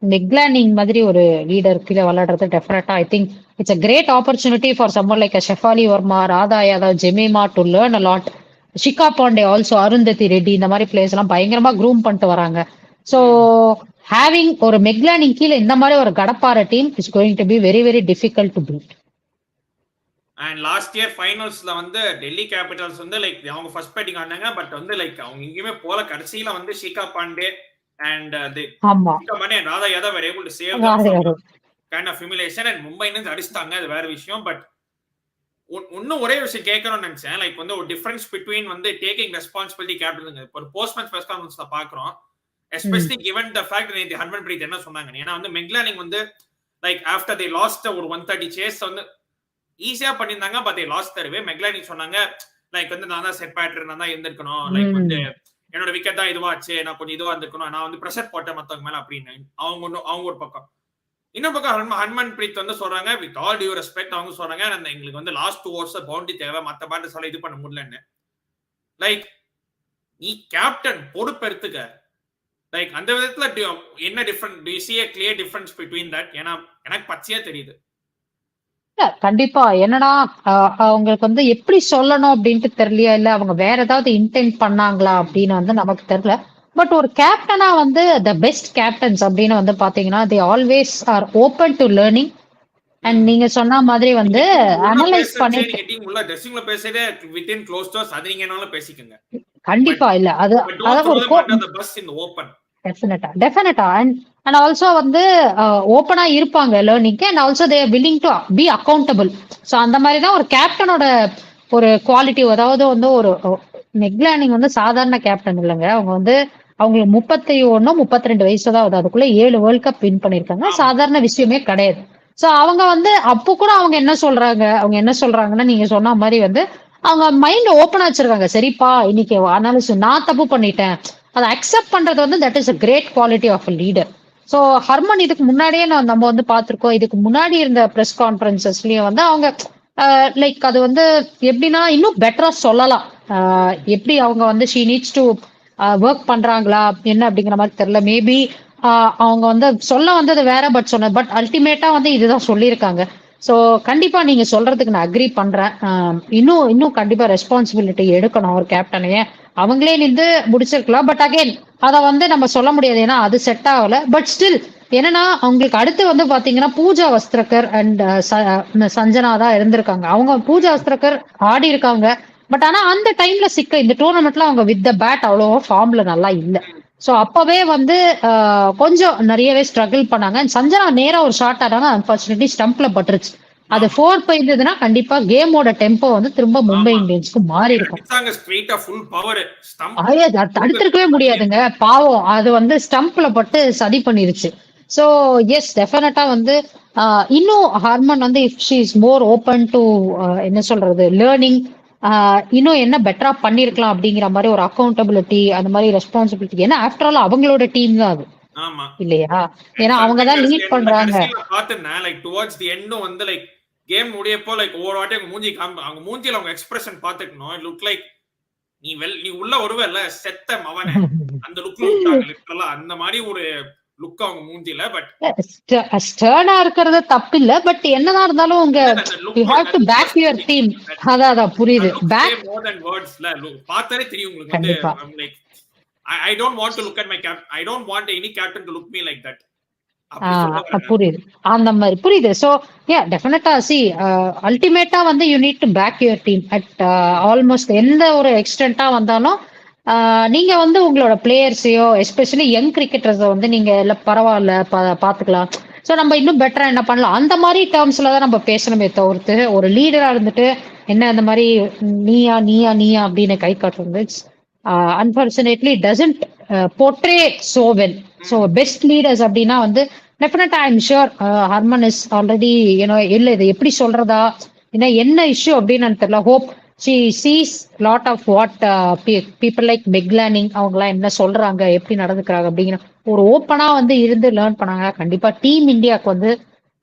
[SPEAKER 2] மெக்லானிங் மாதிரி ஒரு லீடர் கீழே விளையாடுறது definitely I think it's a great opportunity for someone like Shafali Verma, Radha Yadav, Jemimah to learn a lot. Shikha Pandey also, Arundhati Reddy, இந்த மாதிரி players எல்லாம் பயங்கரமா க்ரூம் பண்ணிட்டு வராங்க. ஸோ ஹேவிங் ஒரு மெக்லானிங் கீழே இந்த மாதிரி ஒரு கடப்பார team is going to be very very difficult to beat.
[SPEAKER 1] And last year ஃபைனல்ஸ்ல வந்து டெல்லி கேபிட்டல்ஸ் வந்து லைக் அவங்க ஃபர்ஸ்ட் பேட்டிங் ஆனாங்க, பட் வந்து லைக் அவங்க எங்கேயுமே போல. கடைசியில வந்து Shikha Pandey and Radha Yadav were able to save them from kind of humiliation and Mumbai Indians அடிச்சிட்டாங்க, அது வேற விஷயம். பட் இன்னும் ஒரே விஷயம் கேட்கணும்னு நினைச்சேன், லைக் வந்து ஒரு டிஃபரன்ஸ் பிட்வீன் வந்து டேக்கிங் ரெஸ்பான்சிபிலிட்டி கேப்டன். இப்போ ஒரு போஸ்ட்மேன் பிரஸ் கான்ஃபரன்ஸ்ல பாக்குறோம், எஸ்பெஷலி கிவன் த ஃபேக்ட் நேத்து ஹர்மன் பிரீத் என்ன சொன்னாங்க. ஏன்னா வந்து மெக்லானிங் வந்து லைக் ஆஃப்டர் தே லாஸ்ட் ஒரு 130 சேஸ் வந்து ஈஸியா பண்ணியிருந்தாங்க, பட் தே லாஸ்ட் தருவே. மெக்லானிங் சொன்னாங்க லைக் வந்து நான் தான் செட் பேட்டர், நான் தான் இருந்திருக்கணும், லைக் வந்து என்னோட விக்கெட் தான் இதுவாச்சு, நான் கொஞ்சம் இதுவா இருந்திருக்கணும், நான் வந்து ப்ரெஷர் போட்டேன் மத்தவங்க மேல அப்படின்னு. அவங்க ஒரு பக்கம். இன்னொரு பக்கம் ஹர்மன் பிரீத் வந்து சொல்றாங்க வித் ஆல் டியூ ரெஸ்பெக்ட், அவங்க சொல்றாங்க எங்களுக்கு வந்து லாஸ்ட் 2 ஓவர்ஸ் பவுண்டரி தேவை, மத்த பேட்டர்ஸ் எல்லாம் இது பண்ண முடியலன்னு. லைக் நீ கேப்டன் பொறுப்பெடுத்துக்க. லைக் அந்த விதத்துல என்ன difference, to you see a clear difference between that? ஏன்னா எனக்கு பச்சையா தெரியுது.
[SPEAKER 2] கண்டிப்பா என்னன்னா அவங்களுக்கு வந்து எப்படி சொல்லணும் அப்படின்ட்டு தெரியலையா, இல்ல அவங்க வேற ஏதாவது இன்டென்ட் பண்ணாங்களா அப்படின்னு வந்து நமக்கு தெரியல. பட் ஒரு கேப்டனா வந்து த பெஸ்ட் கேப்டன்ஸ் அப்படின்னு வந்து பாத்தீங்கன்னா they always are open to learning. And நீங்க சொன்ன மாதிரி வந்து அனலைஸ் பண்ணிட்டு கண்டிப்பா இல்ல அது டெஃபினட்டா அண்ட் ஆல்சோ வந்து ஓப்பனா இருப்பாங்க லேர்னிங்க்கு. And also they are willing to be accountable. So அந்த மாதிரி தான் ஒரு கேப்டனோட ஒரு குவாலிட்டி. அதாவது வந்து ஒரு மெக்லானிங் வந்து சாதாரண கேப்டன் இல்லைங்க, அவங்க வந்து அவங்களுக்கு 31-32 வயசு தான் ஆகுது, அதுக்குள்ள 7 வேர்ல்ட் கப் வின் பண்ணிருக்காங்க, சாதாரண விஷயமே கிடையாது. ஸோ அவங்க வந்து அப்போ கூட அவங்க என்ன சொல்றாங்கன்னா நீங்க சொன்ன மாதிரி வந்து அவங்க மைண்ட் ஓப்பனா வச்சிருக்காங்க. சரிப்பா இன்னைக்கு அனாலிசிஸ் நான் தப்பு பண்ணிட்டேன், அதை அக்செப்ட் பண்றது வந்து that is a great quality of a leader. So Harman இதுக்கு முன்னாடியே நம்ம வந்து பார்த்திருக்கோம். இதுக்கு முன்னாடி இருந்த ப்ரெஸ் கான்ஃபரன்சஸ்லயும் வந்து அவங்க லைக் அது வந்து எப்படின்னா இன்னும் பெட்டரா சொல்லலாம். எப்படி அவங்க வந்து ஷீ நீட்ஸ் டு ஒர்க் பண்றாங்களா என்ன அப்படிங்கிற மாதிரி தெரியல. மேபி அவங்க வந்து சொல்ல வந்தது வேற, பட் அல்டிமேட்டா வந்து இதுதான் சொல்லியிருக்காங்க. ஸோ கண்டிப்பா நீங்க சொல்றதுக்கு நான் அக்ரி பண்றேன். இன்னும் இன்னும் கண்டிப்பா ரெஸ்பான்சிபிலிட்டி எடுக்கணும் ஒரு கேப்டனையே. அவங்களே நின்று முடிச்சிருக்கலாம். பட் அகைன் அதை வந்து நம்ம சொல்ல முடியாது, ஏன்னா அது செட் ஆகல. பட் ஸ்டில் என்னன்னா அவங்களுக்கு அடுத்து வந்து பாத்தீங்கன்னா பூஜா வஸ்திரகர் அண்ட் சஞ்சனா தான் இருந்திருக்காங்க. அவங்க பூஜா வஸ்திரகர் ஆடி இருக்காங்க. பட் ஆனா அந்த டைம்ல இந்த டூர்னமெண்ட்ல அவங்க வித் த பேட் அவ்வளோ ஃபார்ம்ல நல்லா இல்ல. சோ அப்பவே வந்து கொஞ்சம் நிறையவே ஸ்ட்ரகிள் பண்ணாங்க. சஞ்சனா நேரா ஒரு ஷாட் ஆடாங்க, அன்பார்ச்சுனேட்லி ஸ்டம்ப்ல பட்டுருச்சு. அது 4 போயிருந்ததுன்னா கண்டிப்பா கேமோட டெம்போ வந்து திரும்ப மும்பை இந்தியன்ஸ்க்கு மாறி இருக்கும். தடுத்திருக்கவே முடியாதுங்க, பாவம். அது வந்து ஸ்டம்ப்ல பட்டு சதி பண்ணிருச்சு. சோ எஸ், டெஃபினட்டா வந்து இன்னும் ஹார்மன் வந்து if she is more open to என்ன சொல்றது லேர்னிங், இன்னும் என்ன பெட்டரா பண்ணிருக்கலாம் அப்படிங்கிற மாதிரி ஒரு அக்கௌண்டபிலிட்டி, அந்த மாதிரி ரெஸ்பான்சிபிலிட்டி. ஏன்னா ஆஃப்டர் ஆல் அவங்களோட டீம் தான் அது இல்லையா? ஏன்னா அவங்க தான் லீட் பண்றாங்க.
[SPEAKER 1] பாத்தேன் லைக் டுவர்ட்ஸ் தி எண்டும் வந்து லைக் கேம் முடியப்போ லைக் ஒவ்வொரு வாட்டி அவங்க மூஞ்சில அவங்க எக்ஸ்பிரஷன் பாத்துக்கணும். இட் லுக் லைக் நீ உள்ள வருவல்ல செத்த மவனே அந்த லுக்ல விட்டாங்க லிட்டரலா. அந்த மாதிரி ஒரு லுக் அவங்க மூஞ்சில. பட்
[SPEAKER 2] ஸ்டர்னா இருக்கிறது தப்பு இல்ல. பட் என்னதான் இருந்தாலும் உங்க you have to back your team. அதான் புரியுது. பேக்
[SPEAKER 1] மோர் தென் வேர்ட்ஸ்ல பார்த்தாலே தெரியும் உங்களுக்கு வந்து like I don't want to look at my cap. I don't want any captain to look me like that.
[SPEAKER 2] புரியுது, அந்த மாதிரி புரியுது. சோ யா டெஃபினட்டா சி அல்டிமேட்டா வந்து you need to back your team at almost எந்த ஒரு எக்ஸ்டென்ட்டா வந்தாலும். நீங்க வந்து உங்களோட பிளேயர்ஸையோ எஸ்பெஷலி யங் கிரிக்கெட்டர்ஸை வந்து நீங்க இல்ல பரவாயில்ல பாத்துக்கலாம், ஸோ நம்ம இன்னும் பெட்டரா என்ன பண்ணலாம் அந்த மாதிரி டேர்ம்ஸ்ல தான் நம்ம பேசணுமே தவிர்த்து ஒரு லீடரா இருந்துட்டு என்ன அந்த மாதிரி நீயா நீயா நீயா அப்படின்னு கை காட்டுறது unfortunately doesn't portray so well. So best leaders அப்படின்னா வந்து டெஃபினட்டா I am sure Harman is already இல்ல இது எப்படி சொல்றதா என்ன இஷ்யூ அப்படின்னு தெரியல. Hope she sees lot of what people like Meg Lanning அவங்கலாம் என்ன சொல்றாங்க, எப்படி நடந்துக்கிறாங்க அப்படிங்கிற ஒரு ஓப்பனா வந்து இருந்து லேர்ன் பண்ணாங்க. கண்டிப்பா டீம் இந்தியாவுக்கு வந்து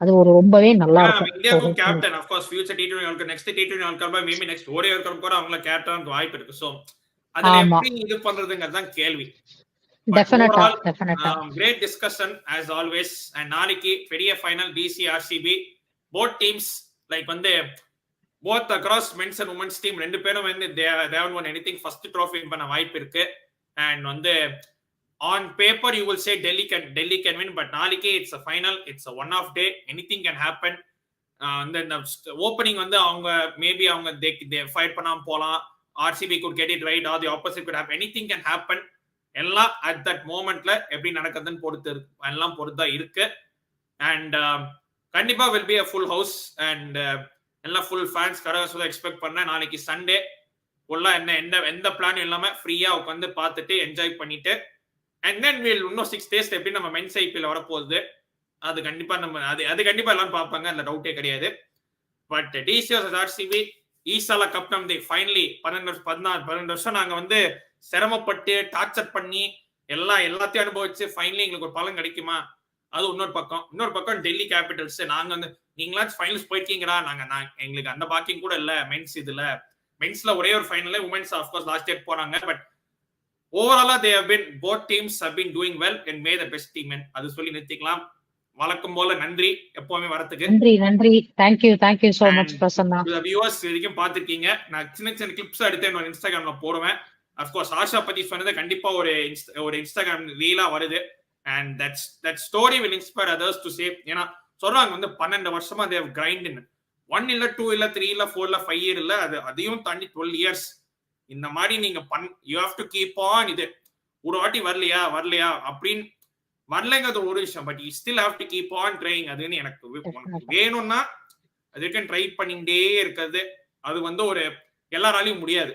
[SPEAKER 2] அது ஒரு ரொம்பவே நல்லா இருக்கும்.
[SPEAKER 1] இந்தியாவுக்கு captain of course future T20 world cup, next T20 world cup, maybe next ODI world cup கூட அவங்கள கேப்டன் வாய்ப்பு இருக்கு. சோ அதுல எப்படி இது பண்றதுங்கிறது தான் கேள்வி.
[SPEAKER 2] டெஃபினட்டா
[SPEAKER 1] great discussion as always. and நாளைக்கு பெரிய final DC RCB both teams like வந்து both across men's and women's team ரெண்டு பேரும் வந்து they haven't won anything, first trophy win பண்ண வாய்ப்பு இருக்கு. and வந்து on paper you will say Delhi can win, but நாளைக்கு it's a final, it's a one off day, anything can happen. இந்த opening வந்து அவங்க மேபி அவங்க they ஃபைட் பண்ணாம போலாம், RCB could get it right or the opposite could happen, anything can happen. எல்லாம் at that momentல எப்படி நடக்குதுன்னு பொறுத்தா இருக்கு. and கண்டிப்பா will be a full house and எல்லாம் ஃபுல் ஃபேன்ஸ் கரகசுதா எக்ஸ்பெக்ட் பண்ணேன். நாளைக்கு சண்டே ஃபுல்லா எந்த பிளானும் இல்லாம ஃப்ரீயா உட்காந்து பார்த்துட்டு என்ஜாய் பண்ணிட்டு அண்ட் தென் இன்னும் 6 days எப்படி நம்ம மென்ஸ் ஐபிஎல் வரப்போகுது. அது கண்டிப்பா அது கண்டிப்பா எல்லாரும் பார்ப்பாங்க, அந்த டவுட்டே கிடையாது. பட் DC vs RCB ஈசாலா கப் நம்ம ஃபைனலி 12 வருஷம் நாங்க வந்து சிரமப்பட்டு டார்ச்சர் பண்ணி எல்லாத்தையும் அனுபவிச்சு ஃபைனலி எங்களுக்கு ஒரு பலன் கிடைக்குமா, அது இன்னொரு பக்கம் டெல்லி கேபிட்டல்ஸ் நாங்க வந்து நீங்களாச்சும் ஃபைனல்ஸ் போயிருக்கீங்களா, எங்களுக்கு அந்த பாக்கியம் கூட இல்ல. மென்ஸ்ல ஒரே ஒரு final, women's of course last year போறாங்க. பட் ஓவராலா they have been, both teams have been doing well and made the best team. அது சொல்லி நிறுத்திக்கலாம். வழக்கம் போல நன்றி எப்பவுமே வரதுக்கு.
[SPEAKER 2] நன்றி thank you so much Prasanna.
[SPEAKER 1] Viewers வரைக்கும் பாத்துருக்கீங்க. நான் சின்ன கிளிப்ஸ் எடுத்து என்னோட இன்ஸ்டாகிராம்ல போடுவேன். of course ஆஷா பத்தி சொன்னது கண்டிப்பா ஒரு இன்ஸ்டாகிராம் ரீலா வருது. and that story will inspire others to say, ஏன்னா சொல்றாங்க வந்து 12 வருஷமா they have grind in 1 இல்ல 2 இல்ல 3 இல்ல 4 இல்ல 5 year இல்ல, அதையும் தாண்டி 12 years இந்த மாதிரி நீங்க you have to keep on. இது ஒரு வாட்டி வரலையா அப்படின்னு வரலைங்கிறது ஒரு விஷயம், but you still have to keep on trying. அதுன்னு எனக்கு வேணும்னா அதுக்கு ட்ரை பண்ணிட்டே இருக்கிறது, அது வந்து ஒரு எல்லாராலையும் முடியாது.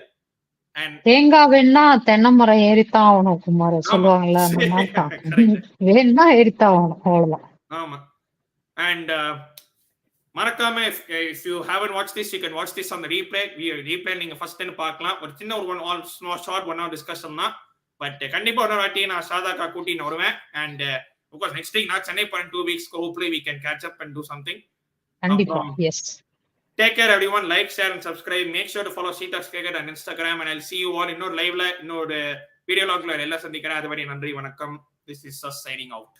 [SPEAKER 2] தேங்காய் வேணா தென்னை மரம் ஏறித்தான் ஆகணும் குமார் சொல்லுவாங்கல்ல, அந்த மாதிரி தான் வேணா ஏறித்தான் ஆகணும், அவ்வளவுதான்.
[SPEAKER 1] ஆமா. அண்ட் மறக்காம if you haven't watched this, you can watch this on the replay. நீங்க ஃபர்ஸ்ட் டைம் பார்க்கலாம். ஒரு சின்ன ஒரு ஷார்ட் 1 hour டிஸ்கஷன் தான். பட் கண்டிப்பா ஒரு வாட்டி நான் சாதாக்கா கூட்டின்னு வருவேன். அண்ட் பிகாஸ் நெக்ஸ்ட் வீக் நான் சென்னை போறேன் 2 weeks. Hopefully we can catch up and do something.
[SPEAKER 2] கண்டிப்பா. S.
[SPEAKER 1] Take care everyone. Like, share and subscribe. Make sure to follow Sheetax Cricket on Instagram and I'll see you all இன்னொரு லைவ்ல இன்னொரு video லாக்ல எல்லாம் சந்திக்கிறேன். அதுவரை நன்றி வணக்கம். This is us signing out.